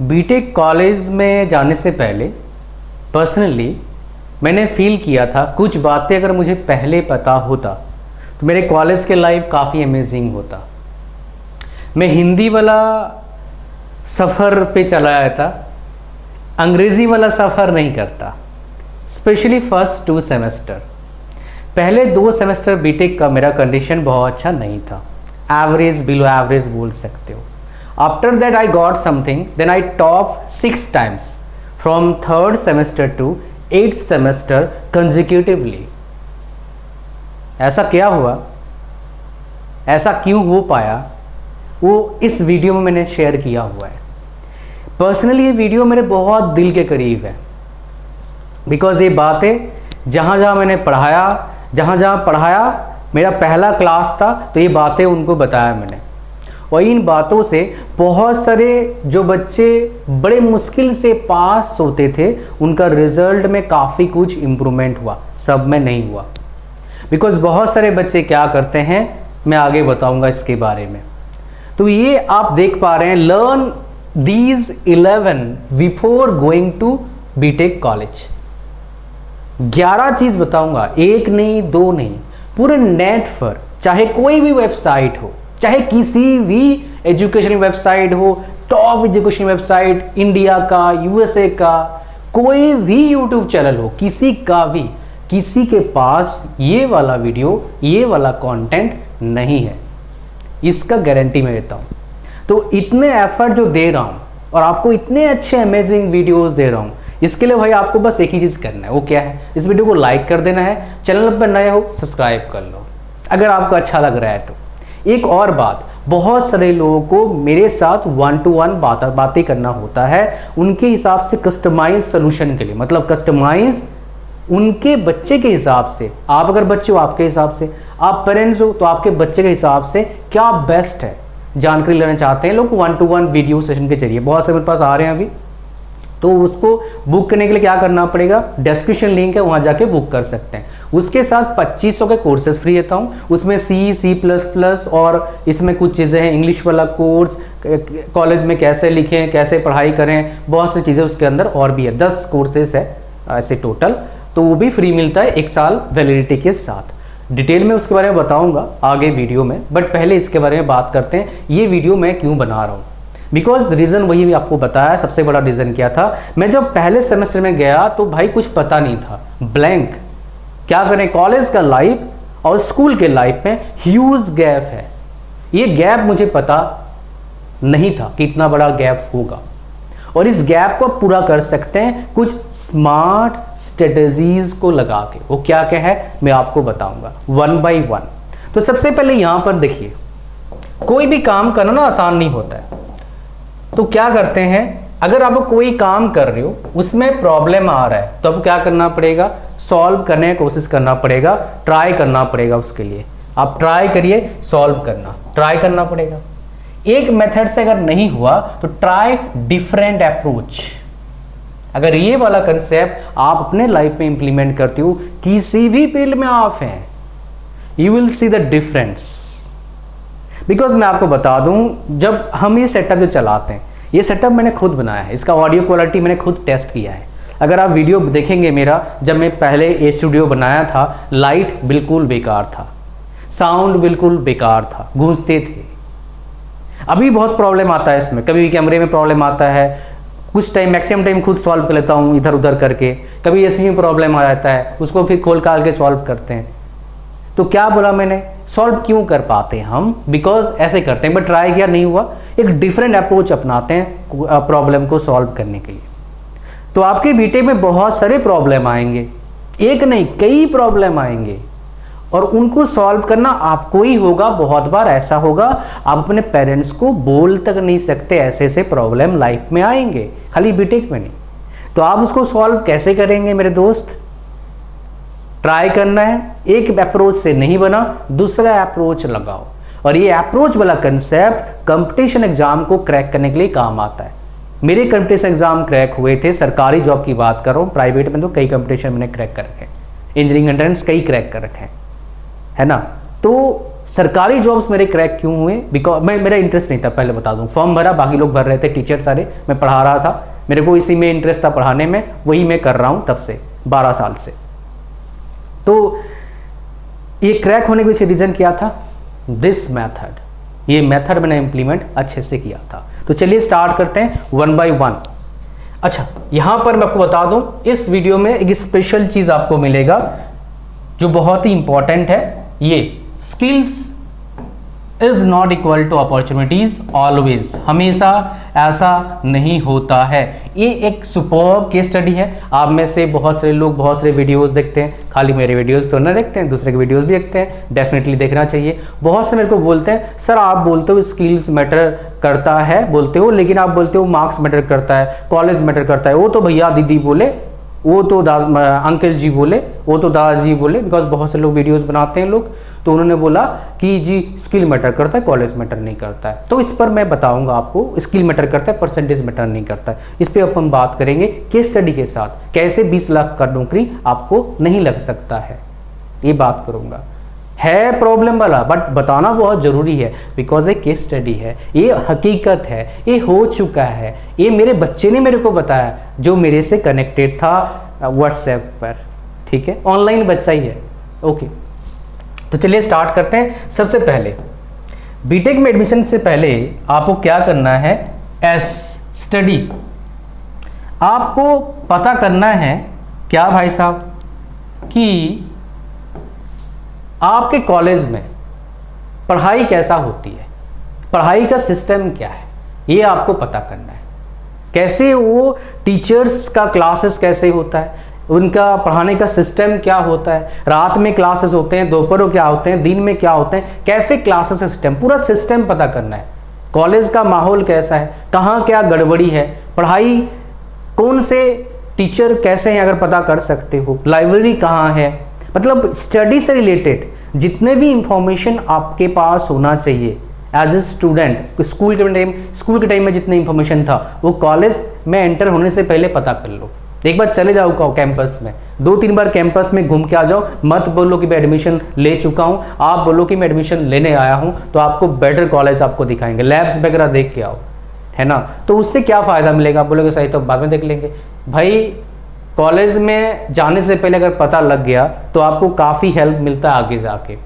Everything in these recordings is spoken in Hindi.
बीटेक कॉलेज में जाने से पहले पर्सनली मैंने फील किया था कुछ बातें अगर मुझे पहले पता होता तो मेरे कॉलेज के लाइफ काफ़ी अमेजिंग होता। मैं हिंदी वाला सफ़र पे चला आया था, अंग्रेज़ी वाला सफ़र नहीं करता। स्पेशली फर्स्ट 2 सेमेस्टर, पहले 2 सेमेस्टर बीटेक का मेरा कंडीशन बहुत अच्छा नहीं था, एवरेज बिलो एवरेज बोल सकते हो। After that I got something, then I top 6 times from 3rd semester to 8th semester consecutively. ऐसा क्या हुआ, ऐसा क्यों हो पाया, वो इस वीडियो में मैंने शेयर किया हुआ है। पर्सनली ये वीडियो मेरे बहुत दिल के करीब है, बिकॉज ये बातें जहाँ मैंने पढ़ाया, जहाँ पढ़ाया मेरा पहला क्लास था, तो ये बातें उनको बताया मैंने। और इन बातों से बहुत सारे जो बच्चे बड़े मुश्किल से पास होते थे, उनका रिज़ल्ट में काफ़ी कुछ इम्प्रूवमेंट हुआ, सब में नहीं हुआ। बिकॉज बहुत सारे बच्चे क्या करते हैं, मैं आगे बताऊंगा इसके बारे में। तो ये आप देख पा रहे हैं, learn these 11 before going to BTech college. 11 चीज़ बताऊंगा, एक नहीं, 2 नहीं, पूरे नेट पर, चाहे कोई भी वेबसाइट हो, चाहे किसी भी एजुकेशन वेबसाइट हो, टॉप एजुकेशन वेबसाइट इंडिया का, यूएसए का, कोई भी यूट्यूब चैनल हो, किसी का भी, किसी के पास ये वाला वीडियो, ये वाला कंटेंट नहीं है, इसका गारंटी मैं देता हूँ। तो इतने एफर्ट जो दे रहा हूँ और आपको इतने अच्छे अमेजिंग वीडियोस दे रहा हूँ, इसके लिए भाई आपको बस एक ही चीज़ करना है। वो क्या है, इस वीडियो को लाइक कर देना है, चैनल पर नए हो सब्सक्राइब कर लो अगर आपको अच्छा लग रहा है तो। एक और बात, बहुत सारे लोगों को मेरे साथ 1-to-1 बातें करना होता है, उनके हिसाब से कस्टमाइज सोल्यूशन के लिए, मतलब कस्टमाइज उनके बच्चे के हिसाब से। आप अगर बच्चे हो आपके हिसाब से, आप पेरेंट्स हो तो आपके बच्चे के हिसाब से क्या बेस्ट है, जानकारी लेना चाहते हैं लोग 1-to-1 वीडियो सेशन के जरिए। बहुत से मेरे पास आ रहे हैं अभी, तो उसको बुक करने के लिए क्या करना पड़ेगा, डिस्क्रिप्शन लिंक है, वहाँ जाके बुक कर सकते हैं। उसके साथ 2500 के कोर्सेज फ्री देता हूँ, उसमें C++ और इसमें कुछ चीज़ें हैं, इंग्लिश वाला कोर्स, कॉलेज में कैसे लिखें, कैसे पढ़ाई करें, बहुत सी चीज़ें उसके अंदर और भी है। 10 कोर्सेज है ऐसे टोटल, तो वो भी फ्री मिलता है 1 साल वैलिडिटी के साथ। डिटेल में उसके बारे में बताऊँगा आगे वीडियो में, बट पहले इसके बारे में बात करते हैं ये वीडियो मैं क्यों बना रहा हूँ। बिकॉज रीज़न वही भी आपको बताया, सबसे बड़ा रीज़न क्या था, मैं जब पहले सेमेस्टर में गया तो भाई कुछ पता नहीं था, ब्लैंक। क्या करें, कॉलेज का लाइफ और स्कूल के लाइफ में ह्यूज गैप है। ये गैप मुझे पता नहीं था कि इतना बड़ा गैप होगा, और इस गैप को पूरा कर सकते हैं कुछ स्मार्ट स्ट्रेटजीज को लगा के। वो क्या क्या है मैं आपको बताऊंगा 1 by 1। तो सबसे पहले यहाँ पर देखिए, कोई भी काम करना ना आसान नहीं होता है। तो क्या करते हैं, अगर आप कोई काम कर रहे हो उसमें प्रॉब्लम आ रहा है, तो अब क्या करना पड़ेगा, सॉल्व करने की कोशिश करना पड़ेगा, ट्राई करना पड़ेगा। उसके लिए आप ट्राई करिए, सॉल्व करना, ट्राई करना पड़ेगा। एक मेथड से अगर नहीं हुआ तो ट्राई डिफरेंट अप्रोच। अगर ये वाला कंसेप्ट आप अपने लाइफ में इंप्लीमेंट करते हो, किसी भी फील्ड में आप हैं, you will see the difference. Because मैं आपको बता दूं, जब हम ये सेटअप जो चलाते हैं, ये सेटअप मैंने खुद बनाया है, इसका ऑडियो क्वालिटी मैंने खुद टेस्ट किया है। अगर आप वीडियो देखेंगे मेरा, जब मैं पहले ए स्टूडियो बनाया था, लाइट बिल्कुल बेकार था, साउंड बिल्कुल बेकार था, गूंजते थे। अभी बहुत प्रॉब्लम आता है इसमें, कभी भी कैमरे में प्रॉब्लम आता है, कुछ टाइम मैक्सिमम टाइम खुद सॉल्व कर लेता हूँ इधर उधर करके, कभी एसी में प्रॉब्लम आ जाता है, उसको फिर खोल काल के सॉल्व करते हैं। तो क्या बोला मैंने, सॉल्व क्यों कर पाते हैं हम, बिकॉज ऐसे करते हैं, बट ट्राई किया नहीं हुआ, एक डिफरेंट अप्रोच अपनाते हैं प्रॉब्लम को सॉल्व करने के लिए। तो आपके बीटे में बहुत सारे प्रॉब्लम आएंगे, एक नहीं कई प्रॉब्लम आएंगे, और उनको सॉल्व करना आपको ही होगा। बहुत बार ऐसा होगा आप अपने पेरेंट्स को बोल तक नहीं सकते, ऐसे ऐसे प्रॉब्लम लाइफ में आएंगे, खाली बीटेक में नहीं। तो आप उसको सॉल्व कैसे करेंगे मेरे दोस्त, ट्राई करना है। एक अप्रोच से नहीं बना, दूसरा अप्रोच लगाओ, और ये अप्रोच वाला कंसेप्ट कंपटीशन एग्जाम को क्रैक करने के लिए काम आता है। मेरे कंपटीशन एग्जाम क्रैक हुए थे, सरकारी जॉब की बात कर रहा हूँ, प्राइवेट में तो कई कंपटीशन मैंने क्रैक कर रखे हैं, इंजीनियरिंग एंट्रेंस कई क्रैक कर रखे हैं, है ना। तो सरकारी जॉब्स मेरे क्रैक क्यों हुए? बिकॉज मेरा इंटरेस्ट नहीं था, पहले बता दूं। फॉर्म भरा, बाकी लोग भर रहे थे, टीचर सारे, मैं पढ़ा रहा था, मेरे को इसी में इंटरेस्ट था, पढ़ाने में, वही मैं कर रहा हूँ तब से 12 साल से। तो ये क्रैक होने के पीछे रीज़न क्या था? दिस मेथड, ये मेथड मैंने इम्प्लीमेंट अच्छे से किया था। तो चलिए स्टार्ट करते हैं 1 by 1। अच्छा, यहाँ पर मैं आपको बता दूं, इस वीडियो में एक स्पेशल चीज़ आपको मिलेगा जो बहुत ही इंपॉर्टेंट है। ये skills is not equal to opportunities always, हमेशा ऐसा नहीं होता है। ये एक सुपर्ब केस स्टडी है। आप में से बहुत सारे लोग बहुत सारे वीडियोस देखते हैं, खाली मेरे वीडियोस तो ना देखते हैं, दूसरे के वीडियोस भी देखते हैं, डेफिनेटली देखना चाहिए। बहुत से मेरे को बोलते हैं, सर आप बोलते हो स्किल्स मैटर करता है, बोलते हो, लेकिन आप बोलते हो मार्क्स मैटर करता है, कॉलेज मैटर करता है। वो तो भैया दीदी बोले, वो तो अंकल जी बोले, वो तो दादाजी बोले, बिकॉज बहुत से लोग वीडियोस बनाते हैं लोग, तो उन्होंने बोला कि जी स्किल मैटर करता है, कॉलेज मैटर नहीं करता है। तो इस पर मैं बताऊंगा आपको, स्किल मैटर करता है, परसेंटेज मैटर नहीं करता है। इस पर अपन बात करेंगे केस स्टडी के साथ, कैसे 20 लाख का नौकरी आपको नहीं लग सकता है, ये बात करूंगा। है प्रॉब्लम वाला, बट बताना बहुत ज़रूरी है, बिकॉज ये केस स्टडी है, ये हकीकत है, ये हो चुका है, ये मेरे बच्चे ने मेरे को बताया जो मेरे से कनेक्टेड था व्हाट्सएप पर, ठीक है, ऑनलाइन बच्चा ही है। ओके, तो चलिए स्टार्ट करते हैं। सबसे पहले बीटेक में एडमिशन से पहले आपको क्या करना है? एस स्टडी आपको पता करना है क्या भाई साहब, कि आपके कॉलेज में पढ़ाई कैसा होती है, पढ़ाई का सिस्टम क्या है, ये आपको पता करना है। कैसे वो टीचर्स का क्लासेस कैसे होता है, उनका पढ़ाने का सिस्टम क्या होता है, रात में क्लासेस होते हैं, दोपहर को क्या होते हैं, दिन में क्या होते हैं, कैसे क्लासेस सिस्टम, पूरा सिस्टम पता करना है। कॉलेज का माहौल कैसा है, कहाँ क्या गड़बड़ी है, पढ़ाई कौन से टीचर कैसे हैं, अगर पता कर सकते हो, लाइब्रेरी कहाँ है, मतलब स्टडी से रिलेटेड जितने भी इंफॉर्मेशन आपके पास होना चाहिए एज ए स्टूडेंट। स्कूल के टाइम में जितने इंफॉर्मेशन था वो कॉलेज में एंटर होने से पहले पता कर लो। एक बार चले जाओ कैंपस में, 2-3 बार कैंपस में घूम के आ जाओ। मत बोलो कि मैं एडमिशन ले चुका हूँ, आप बोलो कि मैं एडमिशन लेने आया हूँ, तो आपको बेटर कॉलेज आपको दिखाएंगे। लैब्स वगैरह देख के आओ, है ना। तो उससे क्या फ़ायदा मिलेगा? आप बोलोगे सही तो बाद में देख लेंगे। भाई कॉलेज में जाने से पहले अगर पता लग गया तो आपको काफ़ी हेल्प मिलता है आगे जाके।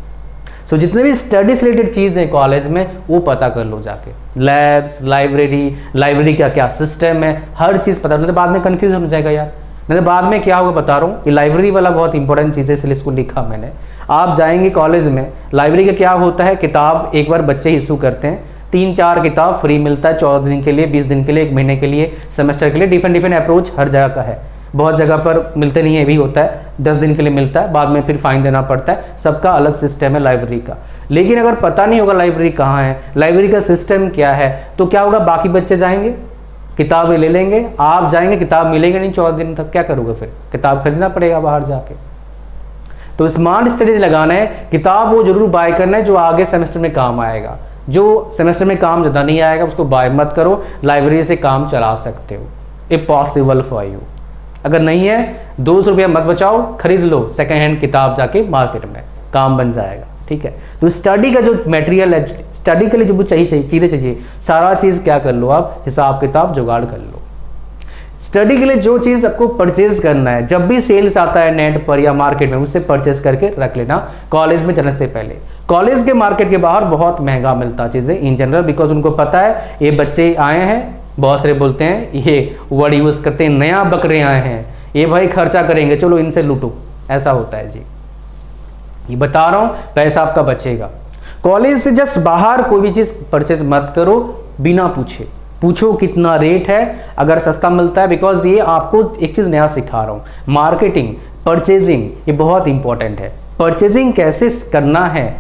सो जितने भी स्टडी से रिलेटेड चीज़ हैं कॉलेज में वो पता कर लो जाके। लैब्स, लाइब्रेरी का क्या सिस्टम है, हर चीज़ पता कर लो, बाद में कन्फ्यूजन हो जाएगा यार। नहीं तो बाद में क्या होगा बता रहा हूँ। ये लाइब्रेरी वाला बहुत इंपॉर्टेंट चीज़ है, इसलिए इसको लिखा मैंने। आप जाएंगे कॉलेज में, लाइब्रेरी का क्या होता है, किताब एक बार बच्चे इशू करते हैं, 3-4 किताब फ्री मिलता है 14 दिन के लिए, 20 दिन के लिए, 1 महीने के लिए, सेमेस्टर के लिए। डिफरेंट अप्रोच हर जगह का है, बहुत जगह पर मिलते नहीं है, भी होता है 10 दिन के लिए मिलता है, बाद में फिर फाइन देना पड़ता है। सबका अलग सिस्टम है लाइब्रेरी का। लेकिन अगर पता नहीं होगा लाइब्रेरी कहाँ है, लाइब्रेरी का सिस्टम क्या है, तो क्या होगा, बाकी बच्चे जाएंगे किताबें ले लेंगे, आप जाएंगे किताब मिलेगी नहीं 14 दिन तक, क्या करोगे फिर? किताब खरीदना पड़ेगा बाहर जाके। तो स्मार्ट स्टडीज लगाना है, किताब वो जरूर बाय करना है जो आगे सेमेस्टर में काम आएगा। जो सेमेस्टर में काम ज़्यादा नहीं आएगा उसको बाय मत करो, लाइब्रेरी से काम चला सकते हो, इफ पॉसिबल फॉर यू। अगर नहीं है 200 रुपया मत बचाओ, खरीद लो सेकेंड हैंड किताब जाके मार्केट में, काम बन जाएगा, ठीक है। तो स्टडी का जो मटेरियल है, स्टडी के लिए जो चाहिए चीज़ें चाहिए, सारा चीज़ क्या कर लो आप, हिसाब किताब जुगाड़ कर लो। स्टडी के लिए जो चीज़ आपको परचेज करना है, जब भी सेल्स आता है नेट पर या मार्केट में, उससे परचेज करके रख लेना कॉलेज में जाने से पहले। कॉलेज के मार्केट के बाहर बहुत महंगा मिलता चीज़ें इन जनरल, बिकॉज उनको पता है ये बच्चे आए हैं, बहुत सारे बोलते हैं ये वर्ड यूज़ करते हैं, नया बकरे आए हैं, ये भाई खर्चा करेंगे, चलो इनसे लूटो, ऐसा होता है जी। ये बता रहा हूँ, पैसा आपका बचेगा। कॉलेज से जस्ट बाहर कोई भी चीज़ परचेज मत करो बिना पूछे, पूछो कितना रेट है, अगर सस्ता मिलता है, बिकॉज ये आपको एक चीज़ नया सिखा रहा हूँ, मार्केटिंग, परचेजिंग, ये बहुत इंपॉर्टेंट है। परचेजिंग कैसे करना है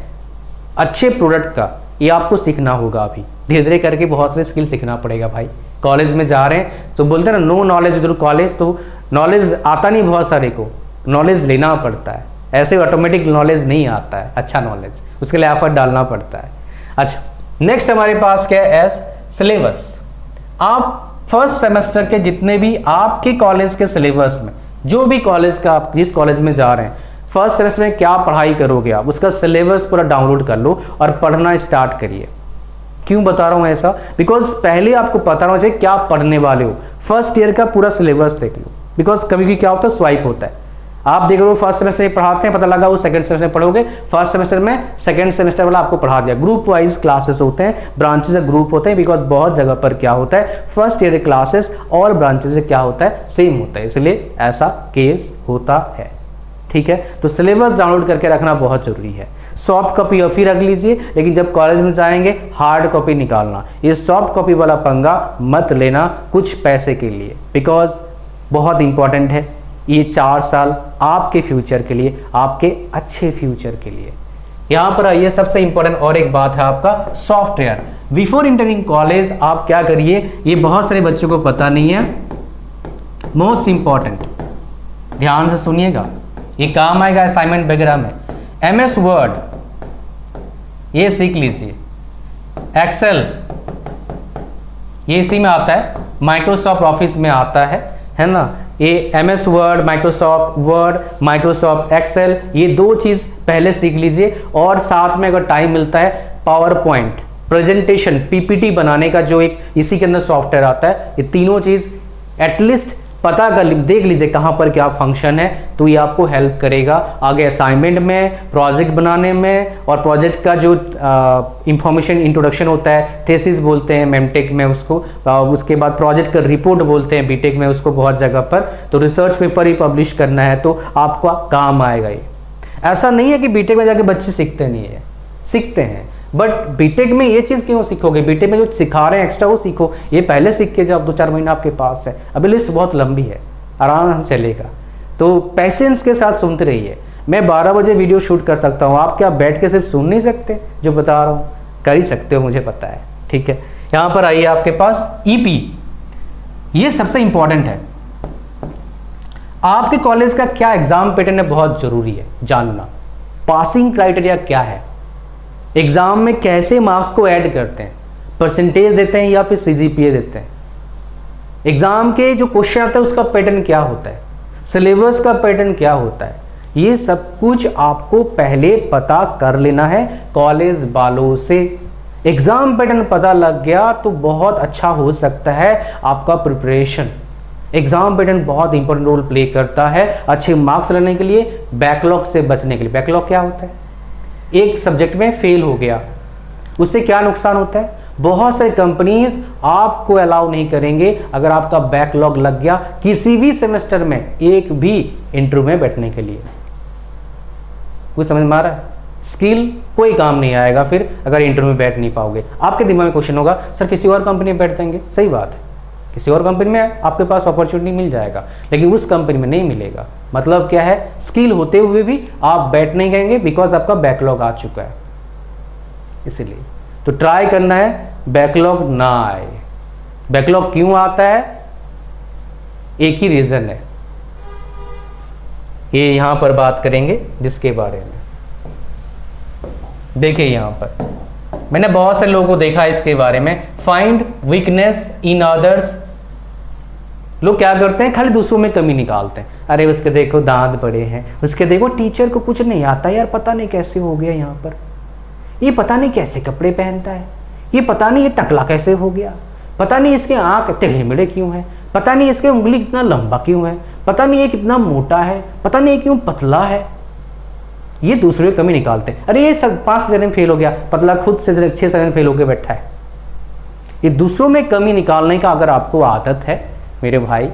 अच्छे प्रोडक्ट का, ये आपको सीखना होगा। अभी धीरे धीरे करके बहुत सारे स्किल सीखना पड़ेगा भाई। कॉलेज में जा रहे हैं तो बोलते हैं ना, नो नॉलेज विद कॉलेज, तो नॉलेज आता नहीं बहुत सारे को, नॉलेज लेना पड़ता है, ऐसे ऑटोमेटिक नॉलेज नहीं आता है, अच्छा नॉलेज, उसके लिए एफर्ट डालना पड़ता है। अच्छा, नेक्स्ट हमारे पास क्या है, एस सिलेबस। आप फर्स्ट सेमेस्टर के जितने भी आपके कॉलेज के सिलेबस में, जो भी कॉलेज का आप जिस कॉलेज में जा रहे हैं, फर्स्ट सेमेस्टर में क्या पढ़ाई करोगे आप, उसका सिलेबस पूरा डाउनलोड कर लो और पढ़ना स्टार्ट करिए। क्यों बता रहा हूँ ऐसा, बिकॉज पहले आपको पता होना चाहिए क्या पढ़ने वाले हो। फर्स्ट ईयर का पूरा सिलेबस देख लो, बिकॉज कभी भी क्या होता है, स्वाइप होता है। आप देख रहे हो फर्स्ट सेमेस्टर में पढ़ाते हैं, पता लगा वो सेकंड सेमेस्टर में पढ़ोगे, फर्स्ट सेमेस्टर में सेकंड सेमेस्टर वाला आपको पढ़ा दिया। ग्रुप वाइज क्लासेस होते हैं, ब्रांचेस ग्रुप होते हैं, बिकॉज बहुत जगह पर क्या होता है, फर्स्ट ईयर क्लासेस और ब्रांचेस से क्या होता है, सेम होता है, इसलिए ऐसा केस होता है। ठीक है, तो सिलेबस डाउनलोड करके रखना बहुत जरूरी है। सॉफ्ट कॉपी और फिर रख लीजिए, लेकिन जब कॉलेज में जाएंगे हार्ड कॉपी निकालना। ये सॉफ्ट कॉपी वाला पंगा मत लेना कुछ पैसे के लिए, बिकॉज बहुत इंपॉर्टेंट है ये 4 साल आपके फ्यूचर के लिए, आपके अच्छे फ्यूचर के लिए। यहाँ पर आइए, सबसे इंपॉर्टेंट और एक बात है आपका सॉफ्टवेयर। बिफोर इंटरिंग कॉलेज आप क्या करिए, ये बहुत सारे बच्चों को पता नहीं है, मोस्ट इंपॉर्टेंट, ध्यान से सुनिएगा, ये काम आएगा असाइनमेंट वगैरह में। MS वर्ड ये सीख लीजिए, एक्सेल ये इसी में आता है, माइक्रोसॉफ्ट ऑफिस में आता है ना। ये MS Word, Microsoft Word, Microsoft Excel, ये 2 चीज़ पहले सीख लीजिए। और साथ में अगर टाइम मिलता है पावर पॉइंट, प्रेजेंटेशन, PPT बनाने का जो एक इसी के अंदर सॉफ्टवेयर आता है, ये तीनों चीज़ एटलीस्ट पता कर देख लीजिए कहाँ पर क्या फंक्शन है, तो ये आपको हेल्प करेगा आगे असाइनमेंट में, प्रोजेक्ट बनाने में। और प्रोजेक्ट का जो इंफॉर्मेशन इंट्रोडक्शन होता है, थीसिस बोलते हैं मेमटेक में उसको, उसके बाद प्रोजेक्ट का रिपोर्ट बोलते हैं बीटेक में उसको बहुत जगह पर। तो रिसर्च पेपर ही पब्लिश करना है तो आपका काम आएगा ये। ऐसा नहीं है कि बीटेक में जाके बच्चे सीखते नहीं है, सीखते हैं, बट बीटेक में ये चीज़ क्यों सीखोगे, बीटेक में जो सिखा रहे हैं एक्स्ट्रा वो सीखो, ये पहले सीख के जब 2-4 महीना आपके पास है। अभी लिस्ट बहुत लंबी है, आराम से चलेगा, तो पेशेंस के साथ सुनते रहिए। मैं 12 बजे वीडियो शूट कर सकता हूँ, आप क्या बैठ के सिर्फ सुन नहीं सकते, जो बता रहा हूँ कर ही सकते हो, मुझे पता है। ठीक है, यहाँ पर आइए, आपके पास EP, ये सबसे इंपॉर्टेंट है। आपके कॉलेज का क्या एग्जाम पैटर्न है, बहुत जरूरी है जानना। पासिंग क्राइटेरिया क्या है, एग्जाम में कैसे मार्क्स को ऐड करते हैं, परसेंटेज देते हैं या फिर CGPA देते हैं, एग्जाम के जो क्वेश्चन आते हैं उसका पैटर्न क्या होता है, सिलेबस का पैटर्न क्या होता है, ये सब कुछ आपको पहले पता कर लेना है कॉलेज वालों से। एग्जाम पैटर्न पता लग गया तो बहुत अच्छा हो सकता है आपका प्रिपरेशन। एग्जाम पैटर्न बहुत इंपॉर्टेंट रोल प्ले करता है अच्छे मार्क्स लेने के लिए, बैकलॉग से बचने के लिए। बैकलॉग क्या होता है, एक सब्जेक्ट में फेल हो गया, उससे क्या नुकसान होता है, बहुत सारी कंपनीज आपको अलाउ नहीं करेंगे अगर आपका बैकलॉग लग गया किसी भी सेमेस्टर में एक भी इंटरव्यू में बैठने के लिए। कुछ समझ में आ रहा है, स्किल कोई काम नहीं आएगा फिर अगर इंटरव्यू में बैठ नहीं पाओगे। आपके दिमाग में क्वेश्चन होगा, सर किसी और कंपनी में बैठ जाएंगे, सही बात है, किसी और कंपनी में आपके पास अपॉर्चुनिटी मिल जाएगा, लेकिन उस कंपनी में नहीं मिलेगा। मतलब क्या है, स्किल होते हुए भी आप बैठ नहीं गएंगे बिकॉज आपका बैकलॉग आ चुका है। इसीलिए तो ट्राई करना है बैकलॉग ना आए। बैकलॉग क्यों आता है, एक ही रीजन है, ये यहां पर बात करेंगे जिसके बारे में। देखिए यहां पर मैंने बहुत से लोगों को देखा इसके बारे में, फाइंड वीकनेस इन अदर्स। लोग क्या करते हैं, खाली दूसरों में कमी निकालते हैं। अरे उसके देखो दांत बड़े हैं, उसके देखो टीचर को कुछ नहीं आता यार, पता नहीं कैसे हो गया यहाँ पर, ये पता नहीं कैसे कपड़े पहनता है, ये पता नहीं ये टकला कैसे हो गया, पता नहीं इसके आँख टेढ़े मेढ़े क्यों है, पता नहीं इसके उंगली कितना लंबा क्यों है, पता नहीं ये कितना मोटा है, पता नहीं क्यों पतला है। ये दूसरे में कमी निकालते हैं। अरे ये सब 5 जने फेल हो गया, पतला खुद से 6 जने फेल होकर बैठा है। ये दूसरों में कमी निकालने का अगर आपको आदत है मेरे भाई,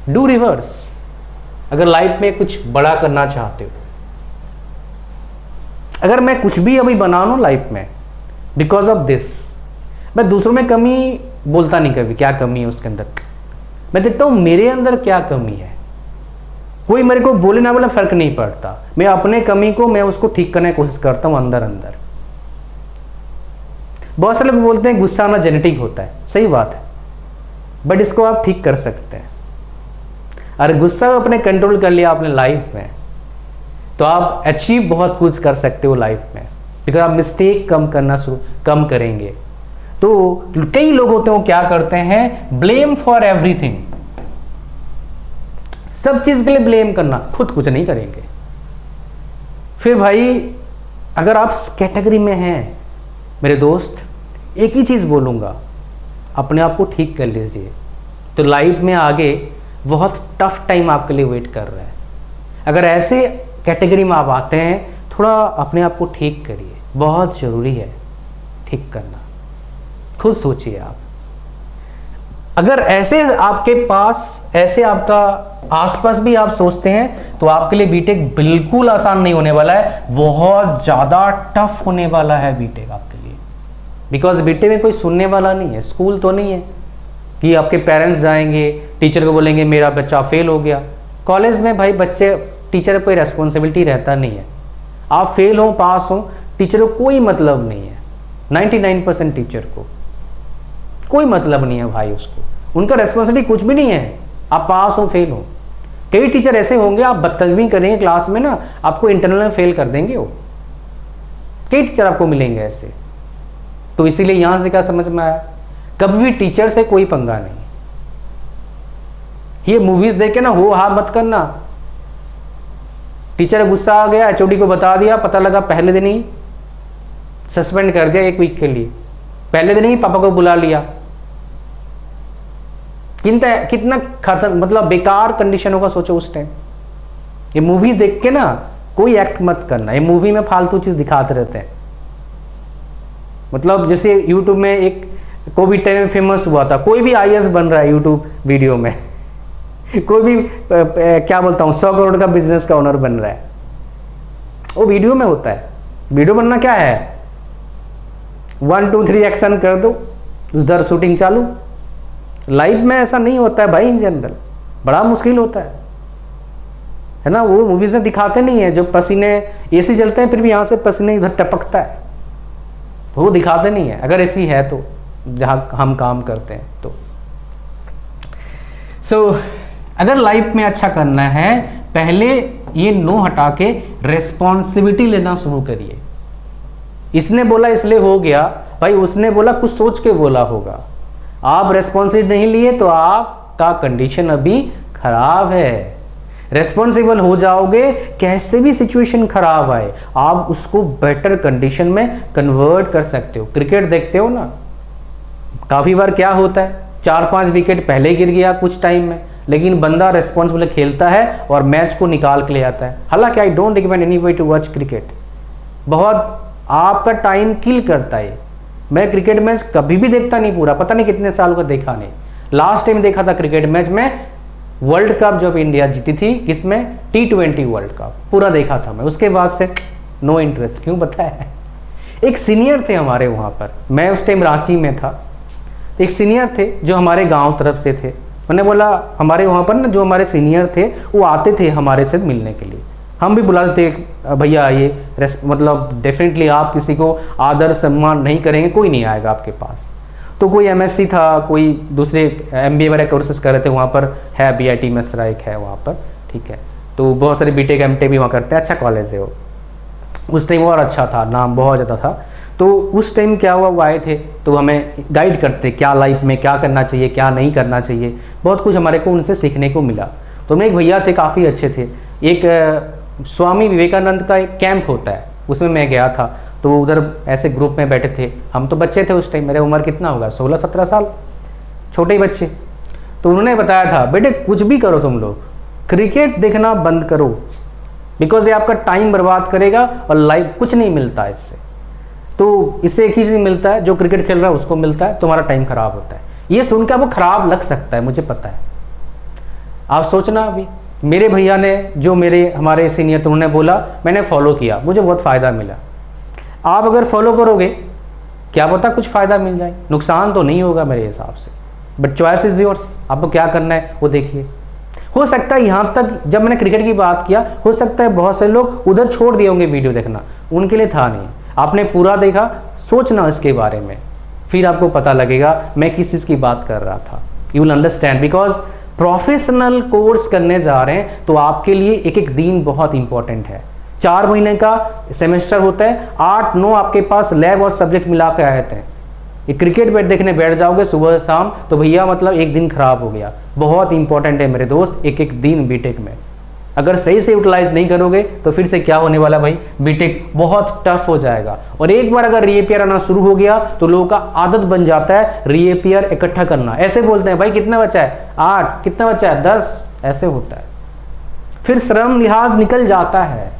डू रिवर्स। अगर लाइफ में कुछ बड़ा करना चाहते हो, अगर मैं कुछ भी अभी बना लूं लाइफ में बिकॉज ऑफ दिस, मैं दूसरों में कमी बोलता नहीं कभी, क्या कमी है उसके अंदर, मैं देखता हूं मेरे अंदर क्या कमी है। कोई मेरे को बोले ना बोले फर्क नहीं पड़ता, मैं अपने कमी को मैं उसको ठीक करने की कोशिश करता हूं अंदर अंदर। बहुत सारे लोग बोलते हैं गुस्सा आना जेनेटिक होता है, सही बात है, बट इसको आप ठीक कर सकते हैं। अगर गुस्सा को अपने कंट्रोल कर लिया आपने लाइफ में, तो आप अचीव बहुत कुछ कर सकते हो लाइफ में, बिकॉज आप मिस्टेक कम करेंगे। तो कई लोग होते हैं वो क्या करते हैं, ब्लेम फॉर एवरीथिंग, सब चीज के लिए ब्लेम करना, खुद कुछ नहीं करेंगे। फिर भाई अगर आप इस कैटेगरी में हैं मेरे दोस्त, एक ही चीज़ बोलूँगा, अपने आप को ठीक कर लीजिए। तो लाइफ में आगे बहुत टफ टाइम आपके लिए वेट कर रहा है। अगर ऐसे कैटेगरी में आप आते हैं, थोड़ा अपने आप को ठीक करिए, बहुत ज़रूरी है ठीक करना। खुद सोचिए आप, अगर ऐसे आपके पास, ऐसे आपका आसपास भी आप सोचते हैं, तो आपके लिए बीटेक बिल्कुल आसान नहीं होने वाला है, बहुत ज़्यादा टफ होने वाला है बीटेक आपके लिए। बिकॉज बीटेक में कोई सुनने वाला नहीं है, स्कूल तो नहीं है कि आपके पेरेंट्स जाएंगे टीचर को बोलेंगे मेरा बच्चा फेल हो गया। कॉलेज में भाई बच्चे, टीचर को कोई रेस्पॉन्सिबिलिटी रहता नहीं है, आप फेल हो पास हो, टीचर को कोई मतलब नहीं है। 99% टीचर को कोई मतलब नहीं है भाई, उसको उनका रेस्पॉन्सिबिलिटी कुछ भी नहीं है, आप पास हो फेल हो। कई टीचर ऐसे होंगे आप बदतमीजी करेंगे क्लास में ना, आपको इंटरनल में फेल कर देंगे वो, कई टीचर आपको मिलेंगे ऐसे। तो इसीलिए यहां से क्या समझ में आया, कभी भी टीचर से कोई पंगा नहीं। ये मूवीज देख के ना हो हा मत करना, टीचर गुस्सा आ गया, एचओडी को बता दिया, पता लगा पहले दिन ही सस्पेंड कर दिया 1 वीक के लिए, पहले दिन ही पापा को बुला लिया। कितना खतर मतलब बेकार कंडीशन होगा सोचो उस टाइम। ये मूवी देख के ना कोई एक्ट मत करना, ये मूवी में फालतू चीज दिखाते रहते हैं। मतलब जैसे यूट्यूब में एक कोविड टाइम में फेमस हुआ था, कोई भी आईएएस बन रहा है यूट्यूब वीडियो में कोई भी क्या बोलता हूँ 100 करोड़ का बिजनेस का ओनर बन रहा है, वो वीडियो में होता है। वीडियो बनना क्या है, 1 2 3 एक्शन कर दो, उधर शूटिंग चालू। लाइफ में ऐसा नहीं होता है भाई, इन जनरल बड़ा मुश्किल होता है ना। वो मूवीज में दिखाते नहीं है, जो पसीने एसी चलते हैं फिर भी यहाँ से पसीने इधर टपकता है, वो दिखाते नहीं है। अगर एसी है तो जहाँ हम काम करते हैं तो अगर लाइफ में अच्छा करना है, पहले ये नो हटा के रेस्पॉन्सिबिलिटी लेना शुरू करिए। इसने बोला इसलिए हो गया भाई, उसने बोला कुछ सोच के बोला होगा। आप रेस्पॉन्सिबिलिटी नहीं लिए तो आपका कंडीशन अभी खराब है। रेस्पॉन्सिबल हो जाओगे, कैसे भी सिचुएशन खराब आए आप उसको बेटर कंडीशन में कन्वर्ट कर सकते हो। क्रिकेट देखते हो ना, काफ़ी बार क्या होता है 4-5 विकेट पहले गिर गया कुछ टाइम में, लेकिन बंदा रेस्पॉन्सिबल खेलता है और मैच को निकाल के ले आता है। हालांकि I don't recommend anybody to watch cricket, बहुत आपका टाइम किल करता है। मैं क्रिकेट मैच कभी भी देखता नहीं पूरा, पता नहीं कितने सालों का देखा नहीं। लास्ट टाइम देखा था क्रिकेट मैच में वर्ल्ड कप जब इंडिया जीती थी, किसमें, T20 वर्ल्ड कप, पूरा देखा था मैं। उसके बाद से नो इंटरेस्ट। क्यों पता है, एक सीनियर थे हमारे वहाँ पर, मैं उस टाइम रांची में था, एक सीनियर थे जो हमारे गांव तरफ से थे। मैंने बोला हमारे वहाँ पर ना जो हमारे सीनियर थे वो आते थे हमारे से मिलने के लिए, हम भी बुलाते थे भैया आइए। मतलब डेफिनेटली आप किसी को आदर सम्मान नहीं करेंगे, कोई नहीं आएगा आपके पास। तो कोई MSc था, कोई दूसरे MBA वगैरह कोर्सेज कर रहे थे, वहाँ पर है BIT मेसरा एक है वहाँ पर, ठीक है। तो बहुत सारे BTech MTech भी वहाँ करते हैं, अच्छा कॉलेज है वो। उस टाइम और अच्छा था, नाम बहुत ज़्यादा था। तो उस टाइम क्या हुआ, वो आए थे तो हमें गाइड करते क्या लाइफ में क्या करना चाहिए क्या नहीं करना चाहिए, बहुत कुछ हमारे को उनसे सीखने को मिला। तो मैं एक भैया थे, काफ़ी अच्छे थे। एक स्वामी विवेकानंद का एक कैंप होता है, उसमें मैं गया था। तो उधर ऐसे ग्रुप में बैठे थे, हम तो बच्चे थे उस टाइम, मेरे उम्र कितना होगा 16-17 साल, छोटे ही बच्चे। तो उन्होंने बताया था बेटे कुछ भी करो तुम लोग, क्रिकेट देखना बंद करो, बिकॉज ये आपका टाइम बर्बाद करेगा और लाइफ कुछ नहीं मिलता है इससे। तो इससे एक ही चीज़ मिलता है, जो क्रिकेट खेल रहा है उसको मिलता है, तुम्हारा टाइम खराब होता है। ये सुनकर वो खराब लग सकता है, मुझे पता है। आप सोचना, अभी मेरे भैया ने जो हमारे सीनियर थे उन्होंने बोला, मैंने फॉलो किया, मुझे बहुत फ़ायदा मिला। आप अगर फॉलो करोगे क्या पता कुछ फ़ायदा मिल जाए, नुकसान तो नहीं होगा मेरे हिसाब से। बट चॉइस इज़ योर्स, आपको क्या करना है वो देखिए। हो सकता है यहाँ तक जब मैंने क्रिकेट की बात किया, हो सकता है बहुत से लोग उधर छोड़ दिए होंगे वीडियो देखना, उनके लिए था नहीं। आपने पूरा देखा, सोचना इसके बारे में, फिर आपको पता लगेगा मैं किस चीज़ की बात कर रहा था। You will understand, because professional course करने जा रहे हैं तो आपके लिए एक एक दिन बहुत इंपॉर्टेंट है। 4 महीने का सेमेस्टर होता है, 8-9 आपके पास लैब और सब्जेक्ट मिला के आए थे। ये क्रिकेट बैट देखने बैठ जाओगे सुबह शाम तो भैया मतलब एक दिन खराब हो गया। बहुत इंपॉर्टेंट है मेरे दोस्त, एक एक दिन बीटेक में। अगर सही से यूटिलाइज नहीं करोगे तो फिर से क्या होने वाला भाई, बीटेक बहुत टफ हो जाएगा। और एक बार अगर रीअपियर आना शुरू हो गया तो लोगों का आदत बन जाता है रीअपियर इकट्ठा करना। ऐसे बोलते हैं भाई कितना बचा है, 8, कितना बचा है, 10, ऐसे होता है। फिर श्रम लिहाज निकल जाता है।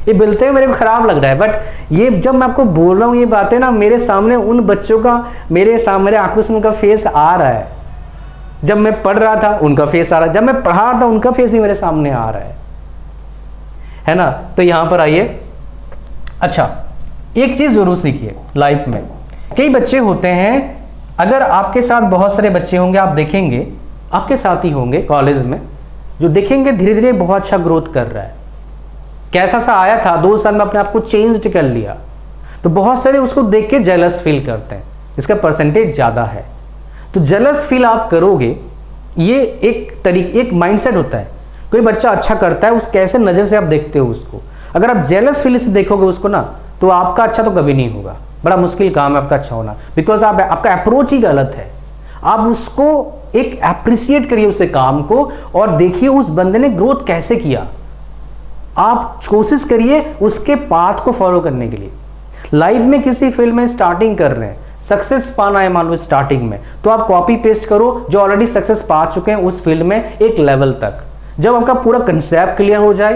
ये बोलते हुए मेरे को खराब लग रहा है, बट ये जब मैं आपको बोल रहा हूँ ये बातें ना, मेरे सामने उन बच्चों का, मेरे सामने आंखों से उनका फेस आ रहा है। जब मैं पढ़ रहा था उनका फेस आ रहा है, जब मैं पढ़ा रहा था उनका फेस ही मेरे सामने आ रहा है ना। तो यहां पर आइए, अच्छा एक चीज जरूर सीखिए लाइफ में। कई बच्चे होते हैं, अगर आपके साथ बहुत सारे बच्चे होंगे, आप देखेंगे आपके साथ ही होंगे कॉलेज में, जो देखेंगे धीरे धीरे बहुत अच्छा ग्रोथ कर रहा है, कैसा सा आया था 2 साल में अपने आप को चेंज कर लिया, तो बहुत सारे उसको देख के जेलस फील करते हैं, इसका परसेंटेज ज़्यादा है। तो जेलस फील आप करोगे, ये एक माइंडसेट होता है। कोई बच्चा अच्छा करता है, उस कैसे नज़र से आप देखते हो उसको, अगर आप जेलस फील से देखोगे उसको ना, तो आपका अच्छा तो कभी नहीं होगा। बड़ा मुश्किल काम है आपका अच्छा होना, बिकॉज आपका अप्रोच ही गलत है। आप उसको एक अप्रिसिएट करिए उस काम को, और देखिए उस बंदे ने ग्रोथ कैसे किया। आप कोशिश करिए उसके पाथ को फॉलो करने के लिए। लाइफ में किसी फील्ड में स्टार्टिंग कर रहे हैं, सक्सेस पाना है मान लो स्टार्टिंग में, तो आप कॉपी पेस्ट करो जो ऑलरेडी सक्सेस पा चुके हैं उस फील्ड में एक लेवल तक। जब आपका पूरा कंसेप्ट क्लियर हो जाए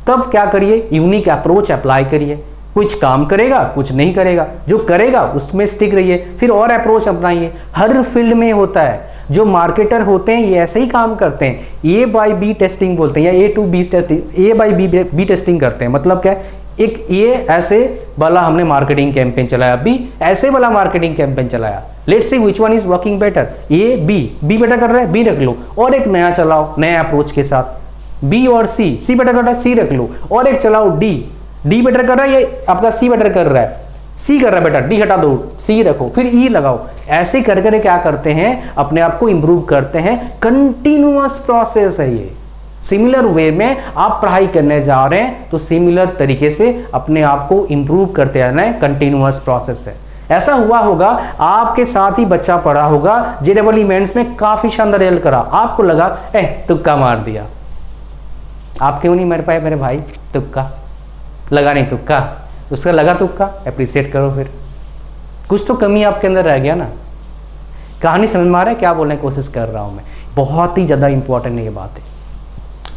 तब क्या करिए, यूनिक अप्रोच अप्लाई करिए। कुछ काम करेगा, कुछ नहीं करेगा, जो करेगा उसमें स्टिक रहिए, फिर और अप्रोच अपनाइए। हर फील्ड में होता है। जो मार्केटर होते हैं ये ऐसे ही काम करते हैं, ए बाई बी टेस्टिंग बोलते हैं, या A to B testing, A by B testing करते हैं। मतलब क्या है, एक ये ऐसे वाला हमने मार्केटिंग कैंपेन चलाया, बी ऐसे वाला मार्केटिंग कैंपेन चलाया, let's see which one is working better. A be better कर रहा है, बी रख लो, और एक नया चलाओ नए अप्रोच के साथ। बी और सी बेटर कर रहा है, सी रख लो, और एक चलाओ डी बेटर कर रहा है, ये आपका सी बेटर कर रहा है, सी कर रहा है बेटा, डी हटा दो, सी रखो, फिर ई लगाओ। ऐसे कर कर क्या करते हैं, अपने आप को इंप्रूव करते हैं। कंटिन्यूअस प्रोसेस है ये। सिमिलर वे में आप पढ़ाई करने जा रहे हैं तो सिमिलर तरीके से अपने आप को इंप्रूव करते रहना है, कंटिन्यूअस प्रोसेस है। ऐसा हुआ होगा आपके साथ ही बच्चा पढ़ा होगा, JEE मेंस में काफी शानदार रिजल्ट करा, आपको लगा तुक्का मार दिया। आप क्यों नहीं मर पाए मेरे भाई, तुक्का लगा नहीं, तुक्का उसका लगा, तुक्का अप्रिशिएट करो। फिर कुछ तो कमी आपके अंदर रह गया ना। कहानी समझ में आ रहा है क्या बोलने की कोशिश कर रहा हूं मैं, बहुत ही ज़्यादा इंपॉर्टेंट है ये बात है।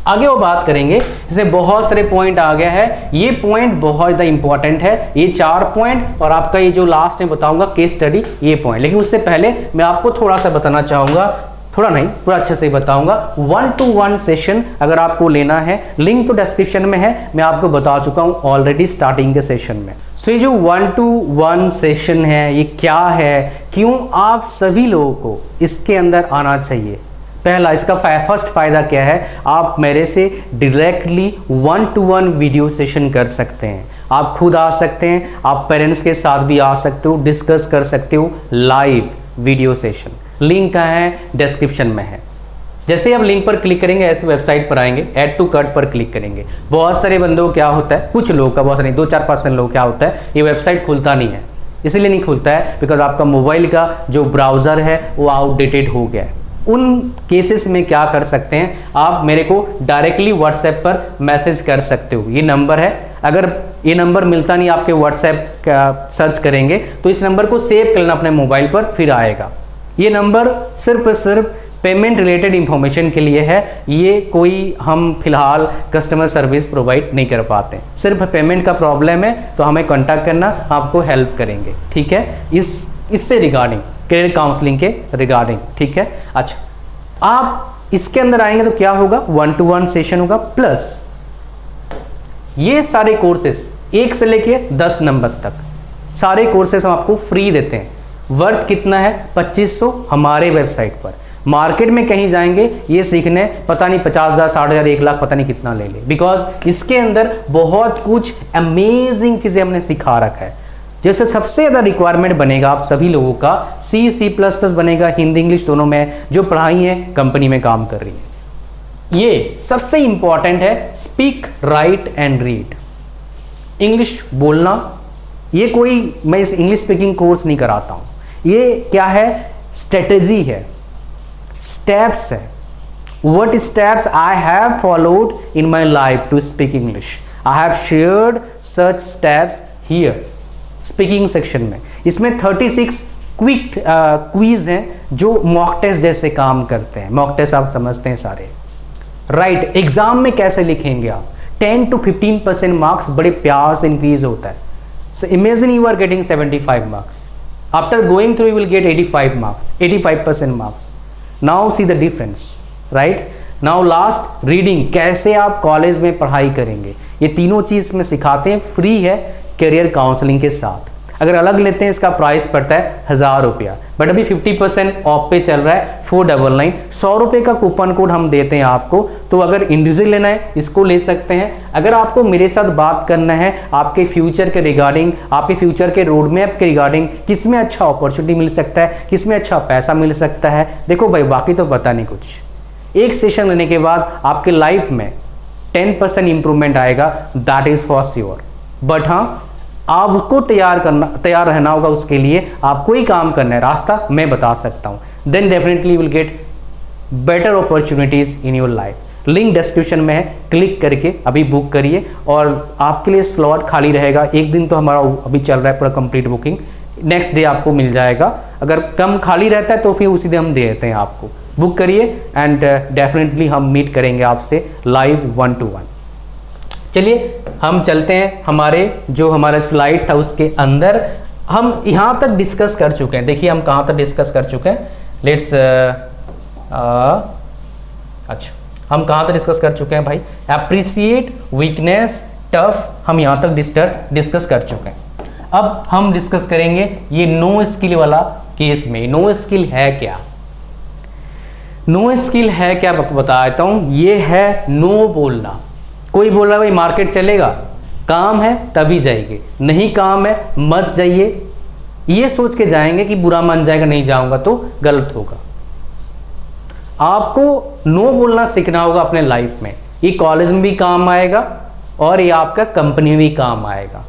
आगे वो बात करेंगे, जैसे बहुत सारे पॉइंट आ गया है, ये पॉइंट बहुत ज़्यादा इंपॉर्टेंट है, ये 4 पॉइंट, और आपका ये जो लास्ट में बताऊंगा केस स्टडी, ये पॉइंट। लेकिन उससे पहले मैं आपको थोड़ा सा बताना चाहूँगा, थोड़ा नहीं पूरा अच्छे से ही बताऊंगा। 1-to-1 सेशन अगर आपको लेना है, लिंक तो डिस्क्रिप्शन में है, मैं आपको बता चुका हूं ऑलरेडी स्टार्टिंग के सेशन में। सो ये जो 1-to-1 सेशन है ये क्या है, क्यों आप सभी लोगों को इसके अंदर आना चाहिए। पहला इसका फर्स्ट फायदा क्या है, आप मेरे से डायरेक्टली 1-to-1 वीडियो सेशन कर सकते हैं। आप खुद आ सकते हैं, आप पेरेंट्स के साथ भी आ सकते हो, डिस्कस कर सकते हो लाइव वीडियो सेशन। लिंक कहाँ है, डिस्क्रिप्शन में है। जैसे ही आप लिंक पर क्लिक करेंगे ऐसे वेबसाइट पर आएंगे, ऐड टू कार्ट पर क्लिक करेंगे। बहुत सारे बंदों को क्या होता है, कुछ लोगों का, बहुत सारे 2-4% लोग क्या होता है, ये वेबसाइट खुलता नहीं है। इसलिए नहीं खुलता है बिकॉज आपका मोबाइल का जो ब्राउज़र है वो आउटडेटेड हो गया है। उन केसेस में क्या कर सकते हैं, आप मेरे को डायरेक्टली व्हाट्सएप पर मैसेज कर सकते हो। ये नंबर है, अगर ये नंबर मिलता नहीं आपके व्हाट्सएप का सर्च करेंगे तो इस नंबर को सेव करना अपने मोबाइल पर, फिर आएगा। ये नंबर सिर्फ पेमेंट रिलेटेड इंफॉर्मेशन के लिए है, ये कोई हम फिलहाल कस्टमर सर्विस प्रोवाइड नहीं कर पाते, सिर्फ पेमेंट का प्रॉब्लम है तो हमें कांटेक्ट करना, आपको हेल्प करेंगे, ठीक है, इससे रिगार्डिंग करियर काउंसलिंग के रिगार्डिंग, ठीक है। अच्छा, आप इसके अंदर आएंगे तो क्या होगा, 1-to-1 सेशन होगा, प्लस ये सारे कोर्सेस 1 से लेके 10 नंबर तक सारे कोर्सेस हम आपको फ्री देते हैं। वर्थ कितना है, 2500 हमारे वेबसाइट पर। मार्केट में कहीं जाएंगे ये सीखने, पता नहीं 50,000, 60,000, 1 लाख पता नहीं कितना ले ले, बिकॉज इसके अंदर बहुत कुछ अमेजिंग चीज़ें हमने सिखा रखा है। जैसे सबसे ज़्यादा रिक्वायरमेंट बनेगा आप सभी लोगों का C++ बनेगा, हिंदी इंग्लिश दोनों में जो पढ़ाई है कंपनी में काम कर रही है। ये सबसे इंपॉर्टेंट है, speak, right and read, English बोलना। ये कोई मैं इस इंग्लिश स्पीकिंग कोर्स नहीं कराता हूँ, ये क्या है, स्ट्रेटेजी है, स्टेप्स है, what steps I have followed in my life to speak English. I have shared such steps here. Speaking section में इसमें 36 क्विक क्विज हैं जो मॉक टेस्ट जैसे काम करते हैं। मॉक टेस्ट आप समझते हैं सारे, राइट। एग्जाम में कैसे लिखेंगे आप? 10 to 15% मार्क्स बड़े प्यार से इंक्रीज होता है। So imagine you are getting 75 marks, after going through you will get 85 marks, 85% marks. Now see the difference, right. Now last, reading, कैसे आप कॉलेज में पढ़ाई करेंगे, ये तीनों चीज़ में सिखाते हैं, फ्री है करियर काउंसलिंग के साथ। अगर अलग लेते हैं इसका प्राइस पड़ता है 1000 रुपया, बट अभी 50% ऑफ पे चल रहा है 499। 100 रुपये का कूपन कोड हम देते हैं आपको, तो अगर इंडिविजुअल लेना है इसको ले सकते हैं। अगर आपको मेरे साथ बात करना है आपके फ्यूचर के रिगार्डिंग, आपके फ्यूचर के रोड मैप के रिगार्डिंग, किस में अच्छा अपॉर्चुनिटी मिल सकता है, किस में अच्छा पैसा मिल सकता है, देखो भाई बाकी तो पता नहीं कुछ। एक सेशन लेने के बाद आपके लाइफ में 10% इंप्रूवमेंट आएगा, that is for sure. But हाँ, आपको तैयार रहना होगा, उसके लिए आपको ही काम करना है, रास्ता मैं बता सकता हूँ। Then definitely will get better opportunities in your life. Link description में है, क्लिक करके अभी बुक करिए और आपके लिए स्लॉट खाली रहेगा। एक दिन तो हमारा अभी चल रहा है पूरा कंप्लीट बुकिंग, नेक्स्ट डे आपको मिल जाएगा। अगर कम खाली रहता है तो फिर उसी दिन हम दे देते हैं आपको। बुक करिए एंड डेफिनेटली हम मीट करेंगे आपसे लाइव 1 to 1। चलिए हम चलते हैं हमारे जो हमारा स्लाइड था उसके अंदर। हम यहाँ तक डिस्कस कर चुके हैं, देखिए हम कहाँ तक डिस्कस कर चुके हैं। लेट्स अच्छा, हम कहाँ तक डिस्कस कर चुके हैं भाई? अप्रिसिएट, वीकनेस, टफ, हम यहाँ तक डिस्कस कर चुके हैं। अब हम डिस्कस करेंगे ये नो स्किल वाला केस में। नो स्किल है क्या? नो स्किल है क्या बता देता हूँ। ये है नो बोलना। कोई बोल रहा है भाई मार्केट चलेगा, काम है तभी जाइए, नहीं काम है मत जाइए, ये सोच के जाएंगे कि बुरा मान जाएगा नहीं जाऊंगा तो गलत होगा। आपको नो बोलना सीखना होगा अपने लाइफ में। ये कॉलेज में भी काम आएगा और ये आपका कंपनी में भी काम आएगा।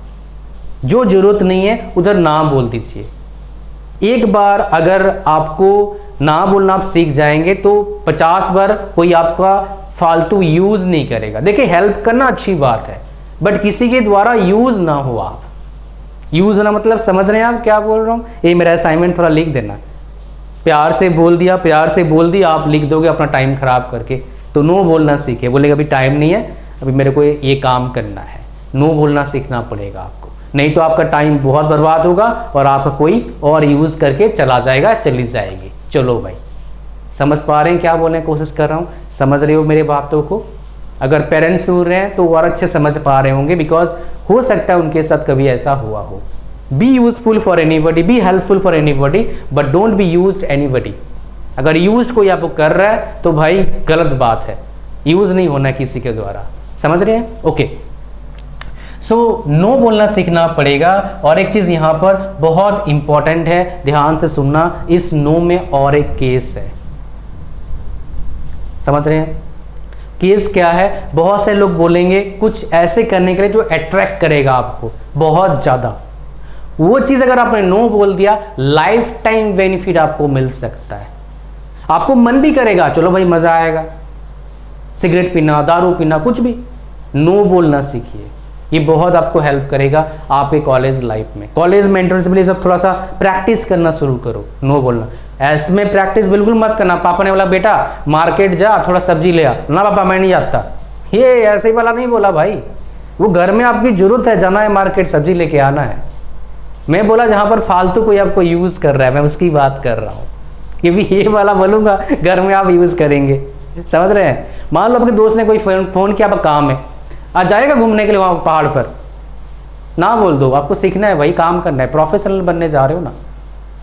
जो जरूरत नहीं है उधर ना बोल दीजिए। एक बार अगर आपको ना बोलना आप सीख जाएंगे तो 50 बार कोई आपका फालतू यूज नहीं करेगा। देखिए हेल्प करना अच्छी बात है, बट किसी के द्वारा यूज ना हो। आप यूज ना मतलब समझ रहे हैं आप क्या बोल रहा हूँ? ये मेरा असाइनमेंट थोड़ा लिख देना। प्यार से बोल दिया, प्यार से बोल दिया, आप लिख दोगे अपना टाइम खराब करके। तो नो बोलना सीखे, बोलेगा अभी टाइम नहीं है, अभी मेरे को ये काम करना है। नो बोलना सीखना पड़ेगा आपको, नहीं तो आपका टाइम बहुत बर्बाद होगा और आपका कोई और यूज करके चला जाएगा, चली जाएगी। चलो भाई, समझ पा रहे हैं क्या बोलने की कोशिश कर रहा हूँ? समझ रहे हो मेरे बातों को? अगर पेरेंट्स सुन रहे हैं तो और अच्छे समझ पा रहे होंगे, बिकॉज हो सकता है उनके साथ कभी ऐसा हुआ हो। Be useful for anybody, be helpful for anybody, but don't be used anybody. अगर यूज कोई आपको कर रहा है तो भाई गलत बात है, यूज नहीं होना है किसी के द्वारा। समझ रहे हैं? ओके। सो नो बोलना सीखना पड़ेगा। और एक चीज़ यहाँ पर बहुत इंपॉर्टेंट है, ध्यान से सुनना। इस नो में और एक केस है, समझ रहे हैं? केस क्या है? बहुत से लोग बोलेंगे कुछ ऐसे करने के लिए जो अट्रैक्ट करेगा आपको बहुत ज़्यादा। वो चीज़ अगर आपने नो बोल दिया, लाइफ टाइम बेनिफिट आपको मिल सकता है। आपको मन भी करेगा, चलो भाई मज़ा आएगा, सिगरेट पीना, दारू पीना, कुछ भी। नो बोलना सीखिए, ये बहुत आपको हेल्प करेगा आपके कॉलेज लाइफ में। कॉलेज में एंट्रेंस के लिए सब थोड़ा सा प्रैक्टिस करना शुरू करो नो बोलना। ऐसे में प्रैक्टिस बिल्कुल मत करना। पापा ने बोला बेटा मार्केट जा, थोड़ा सब्जी ले आ, ना पापा मैं नहीं जाता, ये ऐसे ही वाला नहीं बोला भाई। वो घर में आपकी जरूरत है, जाना है मार्केट, सब्जी लेके आना है। मैं बोला जहाँ पर फालतू कोई आपको यूज़ कर रहा है, मैं उसकी बात कर रहा हूँ। ये भी ये वाला बोलूँगा घर में आप यूज़ करेंगे, समझ रहे हैं? मान लो आपके दोस्त ने कोई फ़ोन किया, आपका काम है, आज जाएगा घूमने के लिए वहाँ पहाड़ पर, ना बोल दो। आपको सीखना है भाई, काम करना है, प्रोफेशनल बनने जा रहे हो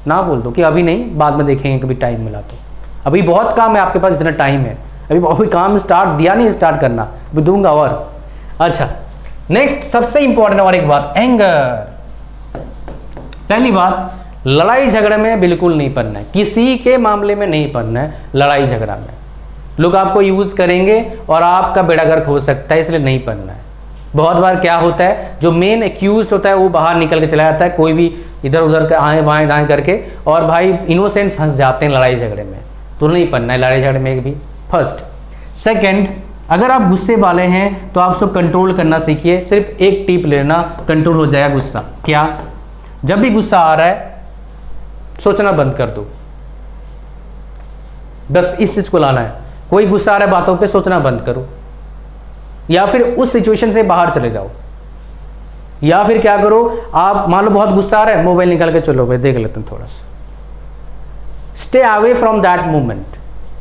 ना बोल दो कि अभी नहीं, बाद में देखेंगे कभी टाइम मिला तो। अभी बहुत काम है आपके पास, इतना टाइम है, अभी काम स्टार्ट दिया नहीं, स्टार्ट करना, अभी दूंगा और। अच्छा, नेक्स्ट सबसे इंपॉर्टेंट और एक बात, एंगर। पहली बात, लड़ाई झगड़े में बिल्कुल नहीं पड़ना है, किसी के मामले में नहीं पड़ना है लड़ाई झगड़ा में। लोग आपको यूज़ करेंगे और आपका बेड़ा गर्क हो सकता है, इसलिए नहीं पढ़ना है। बहुत बार क्या होता है, जो मेन एक्यूज होता है वो बाहर निकल के चला जाता है, कोई भी इधर उधर के आए बाएं दाएं करके, और भाई इनोसेंट फंस जाते हैं लड़ाई झगड़े में। तो नहीं पढ़ना है लड़ाई झगड़े में एक भी। फर्स्ट सेकंड, अगर आप गुस्से वाले हैं तो आप उसको कंट्रोल करना सीखिए। सिर्फ एक टिप लेना, कंट्रोल हो जाएगा गुस्सा। क्या? जब भी गुस्सा आ रहा है सोचना बंद कर दो, बस इस चीज को लाना है। कोई गुस्सा आ रहा है बातों पे, सोचना बंद करो, या फिर उस सिचुएशन से बाहर चले जाओ। या फिर क्या करो, आप मान लो बहुत गुस्सा आ रहा है, मोबाइल निकाल के चलो भाई देख लेते हैं थोड़ा सा। Stay away from that moment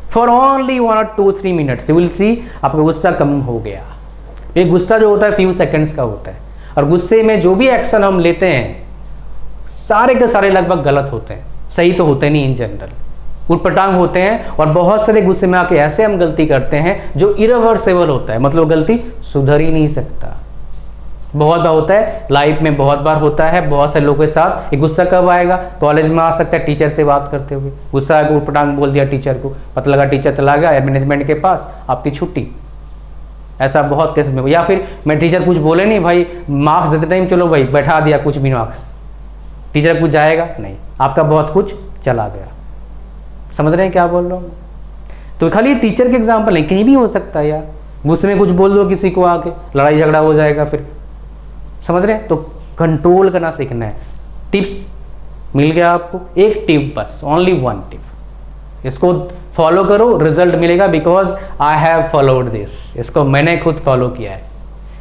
for only 1 or 2-3 minutes, you will see आपका गुस्सा कम हो गया। ये गुस्सा जो होता है फ्यू सेकंड्स का होता है, और गुस्से में जो भी एक्शन हम लेते हैं सारे के सारे लगभग गलत होते हैं, सही तो होते नहीं इन जनरल, उटपटांग होते हैं। और बहुत सारे गुस्से में आके ऐसे हम गलती करते हैं जो इरिवर्सिबल होता है, मतलब गलती सुधर ही नहीं सकता। बहुत बार होता है लाइफ में, बहुत बार होता है बहुत से लोगों के साथ। ये गुस्सा कब आएगा? कॉलेज में आ सकता है टीचर से बात करते हुए, गुस्सा आकर उटपटांग बोल दिया टीचर को, पता लगा टीचर चला गया मैनेजमेंट के पास, आपकी छुट्टी। ऐसा बहुत केस में। या फिर मैं टीचर कुछ बोले नहीं भाई, मार्क्स देते टाइम चलो भाई बैठा दिया कुछ भी मार्क्स, टीचर कुछ जाएगा नहीं, आपका बहुत कुछ चला गया। समझ रहे हैं क्या बोल रहा हूँ? तो खाली टीचर के एग्जाम्पल नहीं, कहीं भी हो सकता है यार। गुस्से में कुछ बोल दो किसी को आके, लड़ाई झगड़ा हो जाएगा फिर। समझ रहे हैं? तो कंट्रोल करना सीखना है। टिप्स मिल गया आपको, एक टिप बस, ओनली 1 टिप। इसको फॉलो करो, रिजल्ट मिलेगा, because I have followed this. इसको मैंने खुद फॉलो किया है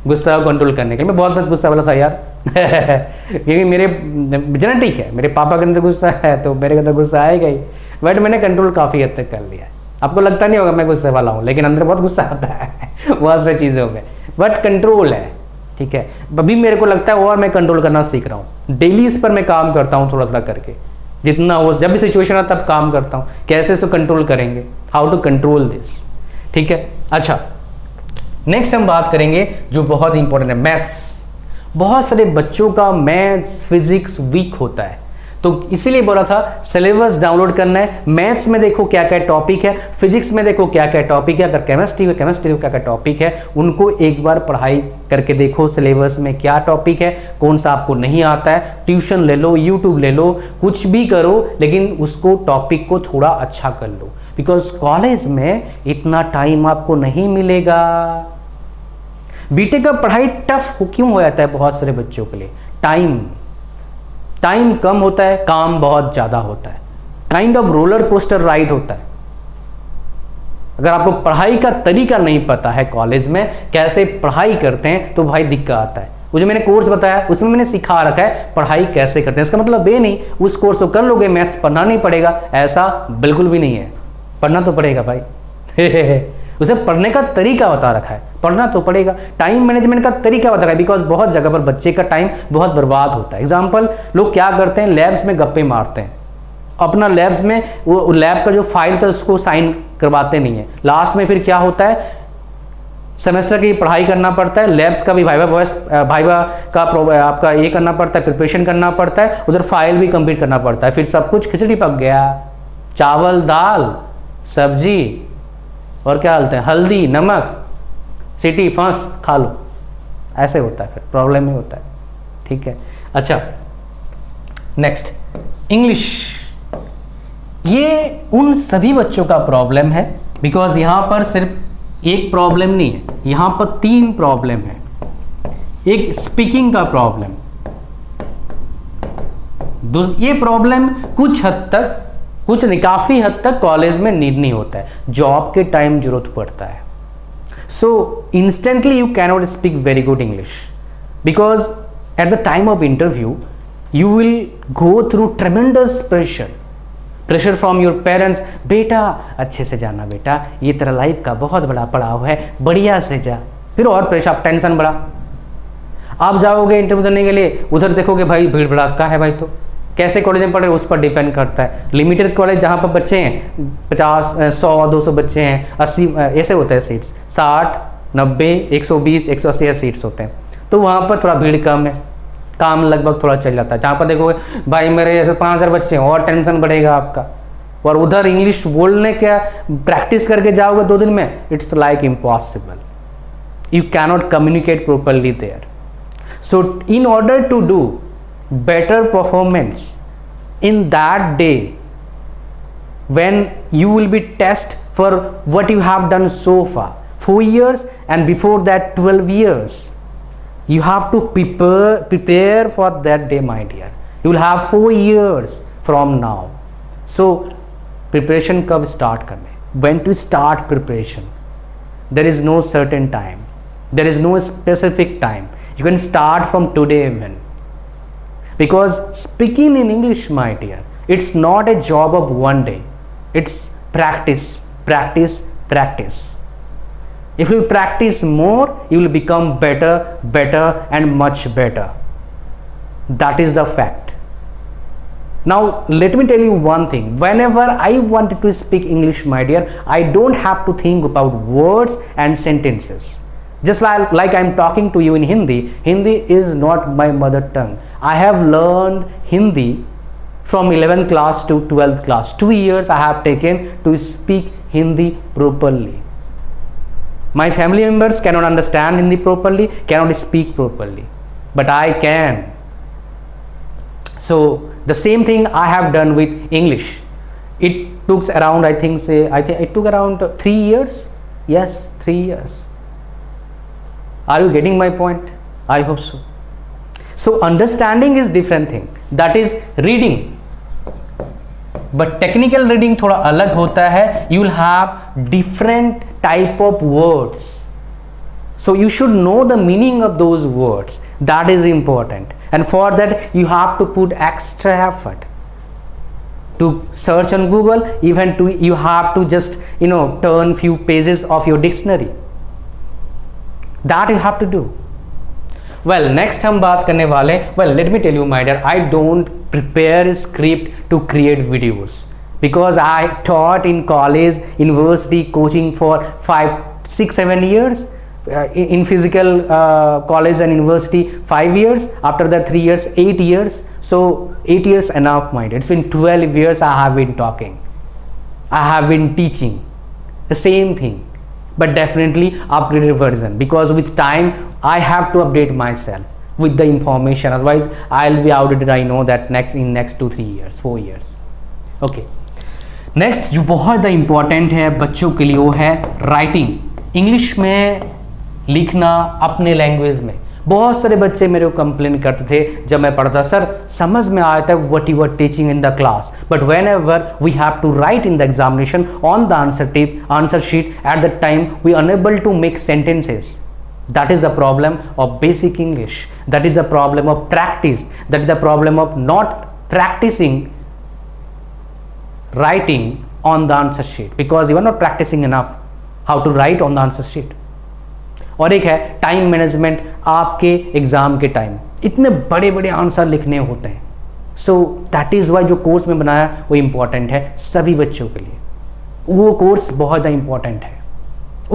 गुस्सा को कंट्रोल करने के लिए। मैं बहुत गुस्सा वाला था यार क्योंकि मेरे जेनेटिक है, मेरे पापा के अंदर गुस्सा है तो मेरे के अंदर गुस्सा आएगा ही। बट मैंने कंट्रोल काफ़ी हद तक कर लिया है। आपको लगता नहीं होगा मैं गुस्से वाला हूँ, लेकिन अंदर बहुत गुस्सा आता है बहुत सारी चीज़ों में, बट कंट्रोल है। ठीक है, अभी मेरे को लगता है और मैं कंट्रोल करना सीख रहा हूँ। डेली इस पर मैं काम करता हूँ थोड़ा थोड़ा करके, जितना हो, जब भी सिचुएशन आता तब काम करता हूँ, कैसे इसको कंट्रोल करेंगे, हाउ टू कंट्रोल दिस। ठीक है, अच्छा नेक्स्ट हम बात करेंगे जो बहुत इंपॉर्टेंट है, मैथ्स। बहुत सारे बच्चों का मैथ्स फिजिक्स वीक होता है, तो इसीलिए बोला था सिलेबस डाउनलोड करना है। मैथ्स में देखो क्या क्या टॉपिक है, फिजिक्स में देखो क्या क्या टॉपिक है, अगर केमिस्ट्री में क्या क्या टॉपिक है, उनको एक बार पढ़ाई करके देखो सिलेबस में क्या टॉपिक है, कौन सा आपको नहीं आता है। ट्यूशन ले लो, यूट्यूब ले लो, कुछ भी करो, लेकिन उसको टॉपिक को थोड़ा अच्छा कर लो, बिकॉज कॉलेज में इतना टाइम आपको नहीं मिलेगा। बीटेक का पढ़ाई टफ क्यों हो जाता है बहुत सारे बच्चों के लिए? टाइम कम होता है, काम बहुत ज़्यादा होता है, kind of roller coaster ride होता है। अगर आपको पढ़ाई का तरीका नहीं पता है कॉलेज में कैसे पढ़ाई करते हैं तो भाई दिक्कत आता है। वो जो मैंने कोर्स बताया उसमें मैंने सिखा रखा है पढ़ाई कैसे करते हैं। इसका मतलब ये नहीं उस कोर्स को कर लोगे मैथ्स पढ़ना नहीं पड़ेगा, ऐसा बिल्कुल भी नहीं है। पढ़ना तो पड़ेगा भाई उसे पढ़ने का तरीका बता रखा है, पढ़ना तो पड़ेगा। टाइम मैनेजमेंट का तरीका बता रखा है, बिकॉज बहुत जगह पर बच्चे का टाइम बहुत बर्बाद होता है। एग्जाम्पल, लोग क्या करते हैं, लैब्स में गप्पे मारते हैं, अपना लैब्स में वो लैब का जो फाइल था उसको साइन करवाते नहीं है। लास्ट में फिर क्या होता है, सेमेस्टर की पढ़ाई करना पड़ता है, लैब्स का भी भाइवा का आपका ये करना पड़ता है, प्रिपरेशन करना पड़ता है, उधर फाइल भी कंप्लीट करना पड़ता है। फिर सब कुछ खिचड़ी पक गया, चावल दाल सब्जी और क्या डालते हैं, हल्दी नमक सीटी फांस खा लो, ऐसे होता है, फिर प्रॉब्लम ही होता है। ठीक है, अच्छा नेक्स्ट इंग्लिश। ये उन सभी बच्चों का प्रॉब्लम है, बिकॉज यहाँ पर सिर्फ एक प्रॉब्लम नहीं है, यहाँ पर 3 प्रॉब्लम है। एक स्पीकिंग का प्रॉब्लम, ये प्रॉब्लम कुछ हद तक, कुछ नहीं काफ़ी हद तक कॉलेज में नीड नहीं होता है, जॉब के टाइम जरूरत पड़ता है। So instantly you cannot speak very good English, because at the time of interview you will go through tremendous pressure from your parents. बेटा अच्छे से जाना, बेटा ये तेरा लाइफ का बहुत बड़ा पड़ाव है, बढ़िया से जा। फिर और प्रेशर, टेंशन बढ़ा। आप जाओगे इंटरव्यू देने के लिए, उधर देखोगे भाई भीड़ भड़ाका है भाई, तो कैसे कॉलेज में पढ़ रहे उस पर डिपेंड करता है। लिमिटेड कॉलेज जहाँ पर बच्चे हैं 50 100 200 बच्चे हैं, 80 ऐसे होते हैं सीट्स, 60 90 120 180 सीट्स होते हैं, तो वहाँ पर थोड़ा भीड़ कम है, काम लगभग थोड़ा चल जाता है। जहाँ पर देखोगे भाई मेरे जैसे 5000 बच्चे हैं और टेंशन बढ़ेगा आपका, और उधर इंग्लिश बोलने क्या प्रैक्टिस करके जाओगे 2 दिन में, it's like impossible, you cannot communicate properly there. So in order to do better performance in that day when you will be test for what you have done so far, 4 years, and before that 12 years. You have to prepare for that day, my dear. You will have 4 years from now. So preparation कब start करने? When to start preparation? There is no certain time. There is no specific time. You can start from today even. Because speaking in English, my dear, it's not a job of one day. It's practice, practice, practice. If you practice more, you will become better, better, and much better. That is the fact. Now, let me tell you one thing. Whenever I wanted to speak English, my dear, I don't have to think about words and sentences. Just like I'm talking to you in Hindi, Hindi is not my mother tongue. I have learned Hindi from 11th class to 12th class. 2 years I have taken to speak Hindi properly. My family members cannot understand Hindi properly, cannot speak properly, but I can. So the same thing I have done with English. It took around, I think it took around 3 years. Yes, 3 years. Are you getting my point? I hope so. So understanding is different thing. That is reading. But technical reading थोड़ा अलग होता है. You will have different type of words. So you should know the meaning of those words. That is important. And for that you have to put extra effort. To search on Google, even to you have to just turn few pages of your dictionary. That you have to do. Well, next हम बात करने वाले. Well, let me tell you, my dear, I don't prepare a script to create videos because I taught in college, university, coaching for 5, 6, 7 years. In physical college and university 5 years. After that 3 years, 8 years. So 8 years enough, my dear. It's been 12 years I have been talking. I have been teaching the same thing, but definitely upgraded version, because with time I have to update myself with the information, otherwise I'll be outdated. I know that in next 2, 3 years, 4 years. Okay, next जो बहुत ज़्यादा इम्पोर्टेंट है बच्चों के लिए वो है राइटिंग. इंग्लिश में लिखना अपने लैंग्वेज में. बहुत सारे बच्चे मेरे को कंप्लेन करते थे जब मैं पढ़ता, सर समझ में आया था what you are teaching in the class, but whenever we have to write in the examination on the answer sheet at the time we unable to make sentences. That is the problem of basic English. That is the problem of practice. That is the problem of not practicing writing on the answer sheet, because you are not practicing enough how to write on the answer sheet. और एक है टाइम मैनेजमेंट. आपके एग्जाम के टाइम इतने बड़े बड़े आंसर लिखने होते हैं. सो दैट इज़ वाई जो कोर्स में बनाया वो इम्पॉर्टेंट है सभी बच्चों के लिए. वो कोर्स बहुत ज़्यादा इम्पॉर्टेंट है.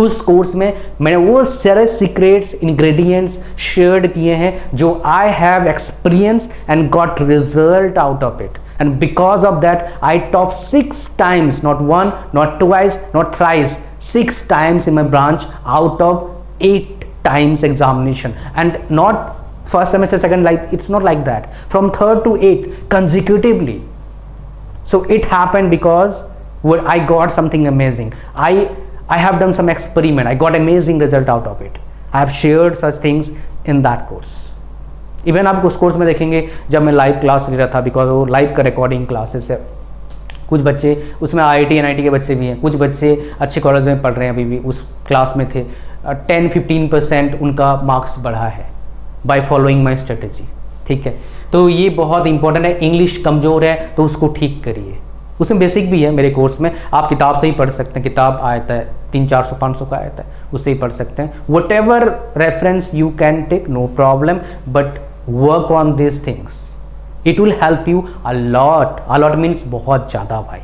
उस कोर्स में मैंने वो सारे सीक्रेट्स इंग्रेडिएंट्स शेयर किए हैं जो I have experience and got result out of it. And because of that I top 6 times, not 1, not twice, not thrice, 6 times in my branch out of 8 times examination. And not first semester, second, like it's not like that, from 3rd to 8th consecutively. So it happened because I got something amazing. I have done some experiment. I got amazing result out of it. I have shared such things in that course. Even आप उस कोर्स में देखेंगे जब मैं लाइव क्लास ले रहा था, बिकॉज वो लाइव का रिकॉर्डिंग क्लासेस है. कुछ बच्चे उसमें IIT NIT के बच्चे भी हैं, कुछ बच्चे अच्छे कॉलेज में पढ़ रहे हैं अभी भी उस क्लास में थे. 10-15% उनका मार्क्स बढ़ा है बाय फॉलोइंग माई स्ट्रेटेजी. ठीक है, तो ये बहुत इंपॉर्टेंट है. इंग्लिश कमज़ोर है तो उसको ठीक करिए. उसमें बेसिक भी है मेरे कोर्स में, आप किताब से ही पढ़ सकते हैं. किताब आता है 300-400-500 का आता है, उससे ही पढ़ सकते हैं. Whatever reference you can take, no problem, but work on this things. It will help you a lot. A lot means बहुत ज़्यादा भाई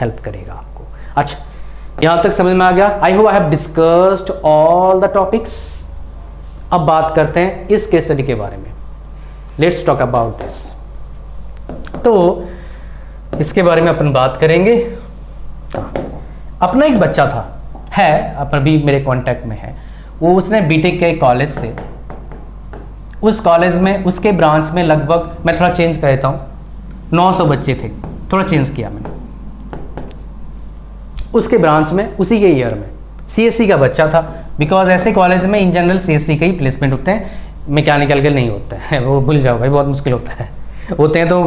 हेल्प करेगा आपको. अच्छा, यहाँ तक समझ में आ गया? I hope I have discussed all the topics. अब बात करते हैं इस केस स्टडी के बारे में. Let's talk about this. तो इसके बारे में अपन बात करेंगे. अपना एक बच्चा था, है अपन भी मेरे कांटेक्ट में है. वो उसने बीटेक के कॉलेज से, उस कॉलेज में उसके ब्रांच में लगभग, मैं थोड़ा चेंज कर देता हूँ, 900 बच्चे थे. थोड़ा चेंज किया मैंने. उसके ब्रांच में उसी के ईयर में CSC का बच्चा था, बिकॉज ऐसे कॉलेज में इन जनरल CSC के ही प्लेसमेंट होते हैं, मैकेनिकल के नहीं होते हैं। वो भूल जाओ भाई, बहुत मुश्किल होता है। होते हैं तो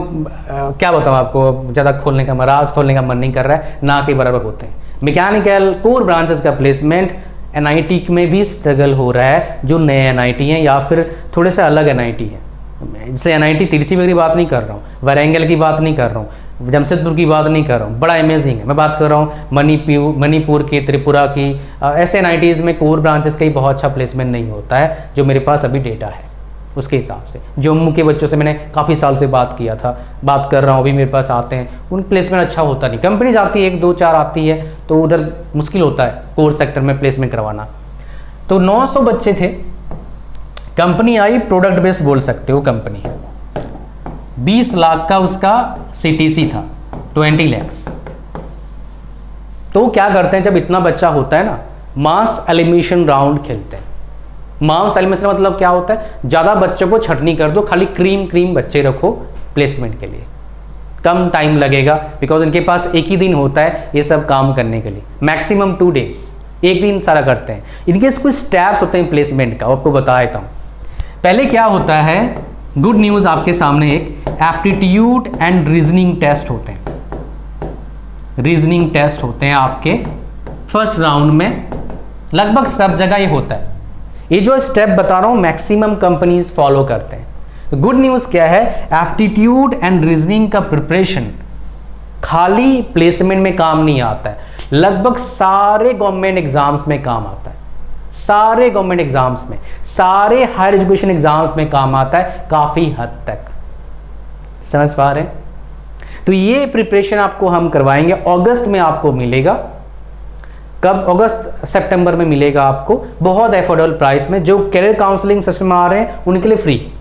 क्या बताऊँ आपको, ज़्यादा खोलने का राज खोलने का मन नहीं कर रहा है, ना के बराबर होते हैं। मैकेनिकल कोर ब्रांचेस का प्लेसमेंट NIT में भी स्ट्रगल हो रहा है, जो नए NIT हैं या फिर थोड़े से अलग NIT हैं। इससे NIT तिरछी की बात नहीं कर रहा हूँ, वारंगल की बात नहीं कर रहा हूँ, जमशेदपुर की बात नहीं कर रहा हूँ, बड़ा अमेजिंग है। मैं बात कर रहा हूँ मणिपुर की, त्रिपुरा की, ऐसे NITs में कोर ब्रांचेस का ही बहुत अच्छा प्लेसमेंट नहीं होता है, जो मेरे पास अभी डेटा है उसके हिसाब से। जम्मू के बच्चों से मैंने काफ़ी साल से बात किया था, बात कर रहा हूँ, अभी मेरे पास आते हैं, उन प्लेसमेंट अच्छा होता नहीं। कंपनीज आती है 1 2 4 आती है, तो उधर मुश्किल होता है कोर सेक्टर में प्लेसमेंट करवाना। तो 900 बच्चे थे, कंपनी आई, प्रोडक्ट बेस्ड बोल सकते हो कंपनी, 20 लाख का उसका CTC था, 20 lakhs। तो क्या करते हैं, जब इतना बच्चा होता है ना, मास एलिमिनेशन राउंड खेलते हैं। मास एलिमिनेशन मतलब क्या होता है, ज़्यादा बच्चों को छटनी कर दो, खाली क्रीम बच्चे रखो प्लेसमेंट के लिए, कम टाइम लगेगा, बिकॉज इनके पास एक ही दिन होता है ये सब काम करने के लिए, मैक्सिमम 2 days, एक दिन सारा करते हैं। इनके कुछ स्टेप्स होते हैं प्लेसमेंट का, आपको बता देता हूँ। पहले क्या होता है, गुड न्यूज़ आपके सामने, एक एप्टीट्यूड एंड रीजनिंग टेस्ट होते हैं। रीजनिंग टेस्ट होते हैं आपके फर्स्ट राउंड में, लगभग सब जगह ये होता है। ये जो स्टेप बता रहा हूँ मैक्सिमम कंपनीज फॉलो करते हैं। गुड न्यूज़ क्या है, एप्टीट्यूड एंड रीजनिंग का प्रिपरेशन खाली प्लेसमेंट में काम नहीं आता है, लगभग सारे गवर्नमेंट एग्जाम्स में काम आता है, सारे गवर्नमेंट एग्जाम्स में, सारे हायर एजुकेशन एग्जाम्स में काम आता है काफ़ी हद तक। समझ पा रहे हैं? तो ये प्रिपरेशन आपको हम करवाएंगे, अगस्त में आपको मिलेगा। कब? अगस्त सितंबर में मिलेगा आपको, बहुत एफोर्डेबल प्राइस में। जो कैरियर काउंसलिंग सेशन में आ रहे हैं उनके लिए फ्री,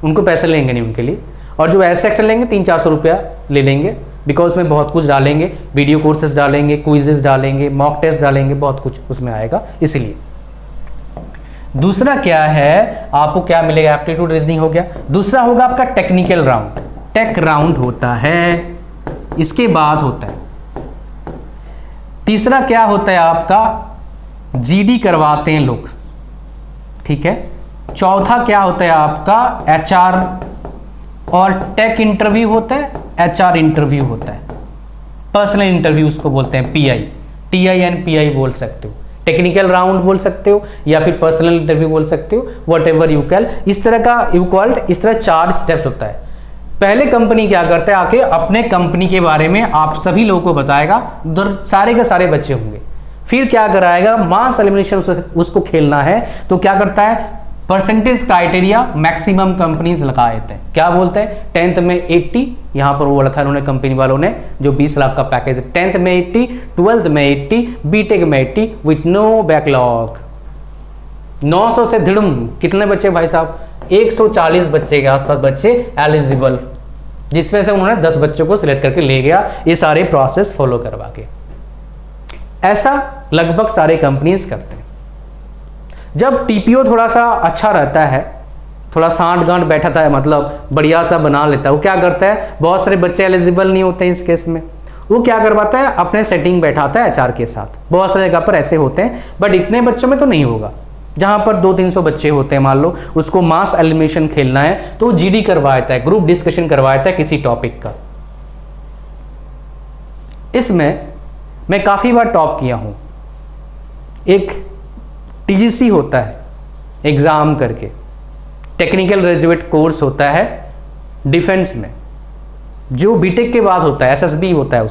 उनको पैसे लेंगे नहीं उनके लिए। और जो ऐसे सेक्शन लेंगे 300-400 रुपया ले लेंगे, बिकॉज उसमें बहुत कुछ डालेंगे, वीडियो कोर्सेज डालेंगे, क्विजेस डालेंगे, मॉक टेस्ट डालेंगे, बहुत कुछ उसमें आएगा। इसलिए दूसरा क्या है, आपको क्या मिलेगा, एप्टीट्यूड रीजनिंग हो गया। दूसरा होगा आपका टेक्निकल राउंड, टेक राउंड होता है, इसके बाद होता है। तीसरा क्या होता है आपका, GD करवाते हैं लोग, ठीक है। चौथा क्या होता है आपका, HR और टेक इंटरव्यू होता है, HR इंटरव्यू होता है, पर्सनल इंटरव्यू उसको बोलते हैं, TI बोल सकते हो, टेक्निकल राउंड बोल सकते हो, या फिर पर्सनल इंटरव्यू बोल सकते हो, वट एवर यू कैल। इस तरह का यू कॉल्ड, इस तरह 4 स्टेप्स होता है। पहले कंपनी क्या करता है, आके अपने कंपनी के बारे में आप सभी लोगों को बताएगा, उधर सारे के सारे बच्चे होंगे। फिर क्या कराएगा, मास एलिमिनेशन उसको खेलना है, तो क्या करता है, परसेंटेज क्राइटेरिया मैक्सिमम कंपनीज लगा देते हैं। क्या बोलते हैं, 10th में 80, यहाँ पर वो बोला था उन्होंने, कंपनी वालों ने, जो 20 लाख का पैकेज है, 10th में 80, 12th में 80, बीटेक में 80 विथ नो बैकलॉग। 900 से धिड़म कितने बच्चे भाई साहब, 140 बच्चे के आसपास बच्चे एलिजिबल, जिसमें से उन्होंने 10 बच्चों को सिलेक्ट करके ले गया, ये सारे प्रोसेस फॉलो करवा के। ऐसा लगभग सारे कंपनीज करते हैं। जब TPO थोड़ा सा अच्छा रहता है, थोड़ा सांठ गांठ बैठा था, मतलब बढ़िया सा बना लेता है, वो क्या करता है, बहुत सारे बच्चे एलिजिबल नहीं होते हैं इस केस में, वो क्या करवाता है, अपने सेटिंग बैठाता है HR के साथ। बहुत सारी जगह पर ऐसे होते हैं, बट इतने बच्चों में तो नहीं होगा। जहाँ पर 200-300 बच्चे होते हैं, मान लो उसको मास एलिमिनेशन खेलना है, तो GD करवाता है, ग्रुप डिस्कशन करवाता है किसी टॉपिक का। इसमें मैं काफ़ी बार टॉप किया हूँ। एक TGC होता है एग्ज़ाम करके, टेक्निकल ग्रेजुएट कोर्स होता है डिफेंस में, जो बीटेक के बाद होता है, SSB होता है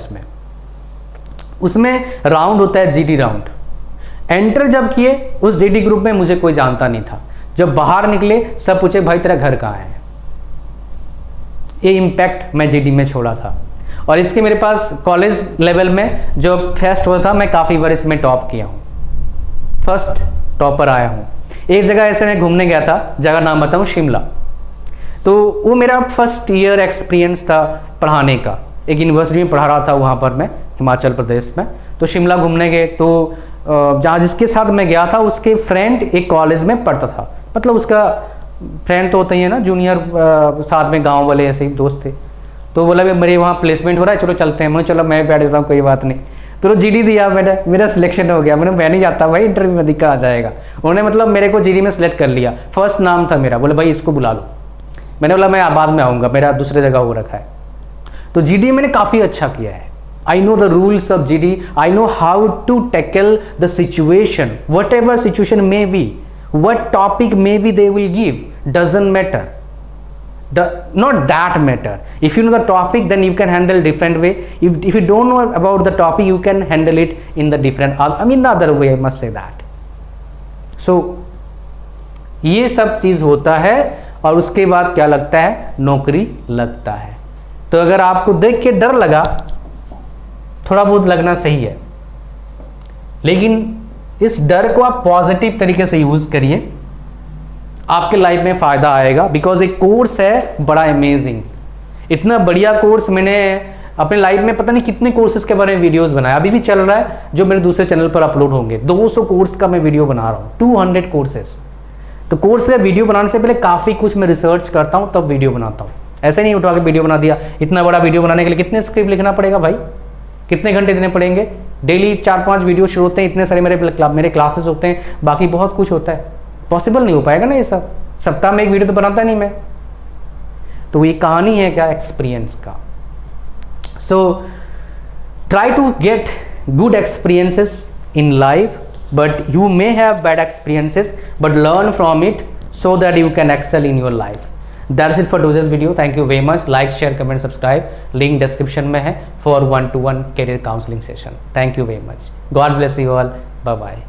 उसमें राउंड होता है GD राउंड। एंटर जब किए उस GD ग्रुप में, मुझे कोई जानता नहीं था। जब बाहर निकले सब पूछे भाई तेरा घर कहाँ है। ये इम्पैक्ट मैं GD में छोड़ा था। और इसके मेरे पास कॉलेज लेवल में जो फेस्ट हुआ था, मैं काफ़ी बार इसमें टॉप किया हूँ, फर्स्ट टॉपर आया हूँ। एक जगह ऐसे मैं घूमने गया था, जगह नाम बताऊँ, शिमला। तो वो मेरा फर्स्ट ईयर एक्सपीरियंस था पढ़ाने का, एक यूनिवर्सिटी में पढ़ा रहा था वहाँ पर मैं, हिमाचल प्रदेश में। तो शिमला घूमने गए, तो जहाँ जिसके साथ मैं गया था उसके फ्रेंड एक कॉलेज में पढ़ता था, मतलब उसका फ्रेंड तो होता ही है ना, जूनियर, साथ में गांव वाले ऐसे ही दोस्त थे। तो बोला भाई मेरे वहाँ प्लेसमेंट हो रहा है, चलो चलते हैं। मैं चलो मैं बैठ जाता हूँ, कोई बात नहीं। तो जीडी दिया मैंने, मेरा सिलेक्शन हो गया। मैं नहीं जाता भाई इंटरव्यू में, दिक्कत आ जाएगा। उन्होंने मतलब मेरे को जीडी में सेलेक्ट कर लिया, फर्स्ट नाम था मेरा, बोले भाई इसको बुला लो। मैंने बोला मैं बाद में आऊँगा, मेरा दूसरे जगह हो रखा है। तो जीडी मैंने काफ़ी अच्छा किया है। I know the rules of GD, I know how to tackle the situation, whatever situation may be, what topic may be they will give, doesn't matter, not that matter. If you know the topic, then you can handle different way. If you don't know about the topic, you can handle it in the different, I mean the other way, I must say that. So ये सब चीज़ होता है और उसके बाद क्या लगता है, नौकरी लगता है। तो अगर आपको देख के डर लगा, थोड़ा बहुत लगना सही है, लेकिन इस डर को आप पॉजिटिव तरीके से यूज़ करिए, आपके लाइफ में फ़ायदा आएगा। बिकॉज एक कोर्स है बड़ा अमेजिंग, इतना बढ़िया कोर्स मैंने अपने लाइफ में पता नहीं कितने कोर्सेज के बारे में वीडियोस बनाया, अभी भी चल रहा है जो मेरे दूसरे चैनल पर अपलोड होंगे। 200 कोर्स का मैं वीडियो बना रहा हूँ, 200 कोर्सेज। तो कोर्स का वीडियो बनाने से पहले काफ़ी कुछ मैं रिसर्च करता हूँ, तब वीडियो बनाता हूँ। ऐसे नहीं उठा के वीडियो बना दिया। इतना बड़ा वीडियो बनाने के लिए कितने स्क्रिप्ट लिखना पड़ेगा भाई, कितने घंटे देने पड़ेंगे, डेली 4-5 वीडियो शुरू होते हैं, इतने सारे मेरे क्लासेस होते हैं, बाकी बहुत कुछ होता है, पॉसिबल नहीं हो पाएगा ना ये सब। सप्ताह में एक वीडियो तो बनाता नहीं मैं। तो ये कहानी है क्या, एक्सपीरियंस का। So try to get good experiences in life, but you may have bad experiences, but learn from it so that you can excel in your life. That's it for today's video. Thank you very much. Like, share, comment, subscribe, link description में है for 1-to-1 career counselling session. Thank you very much. God bless you all. Bye bye.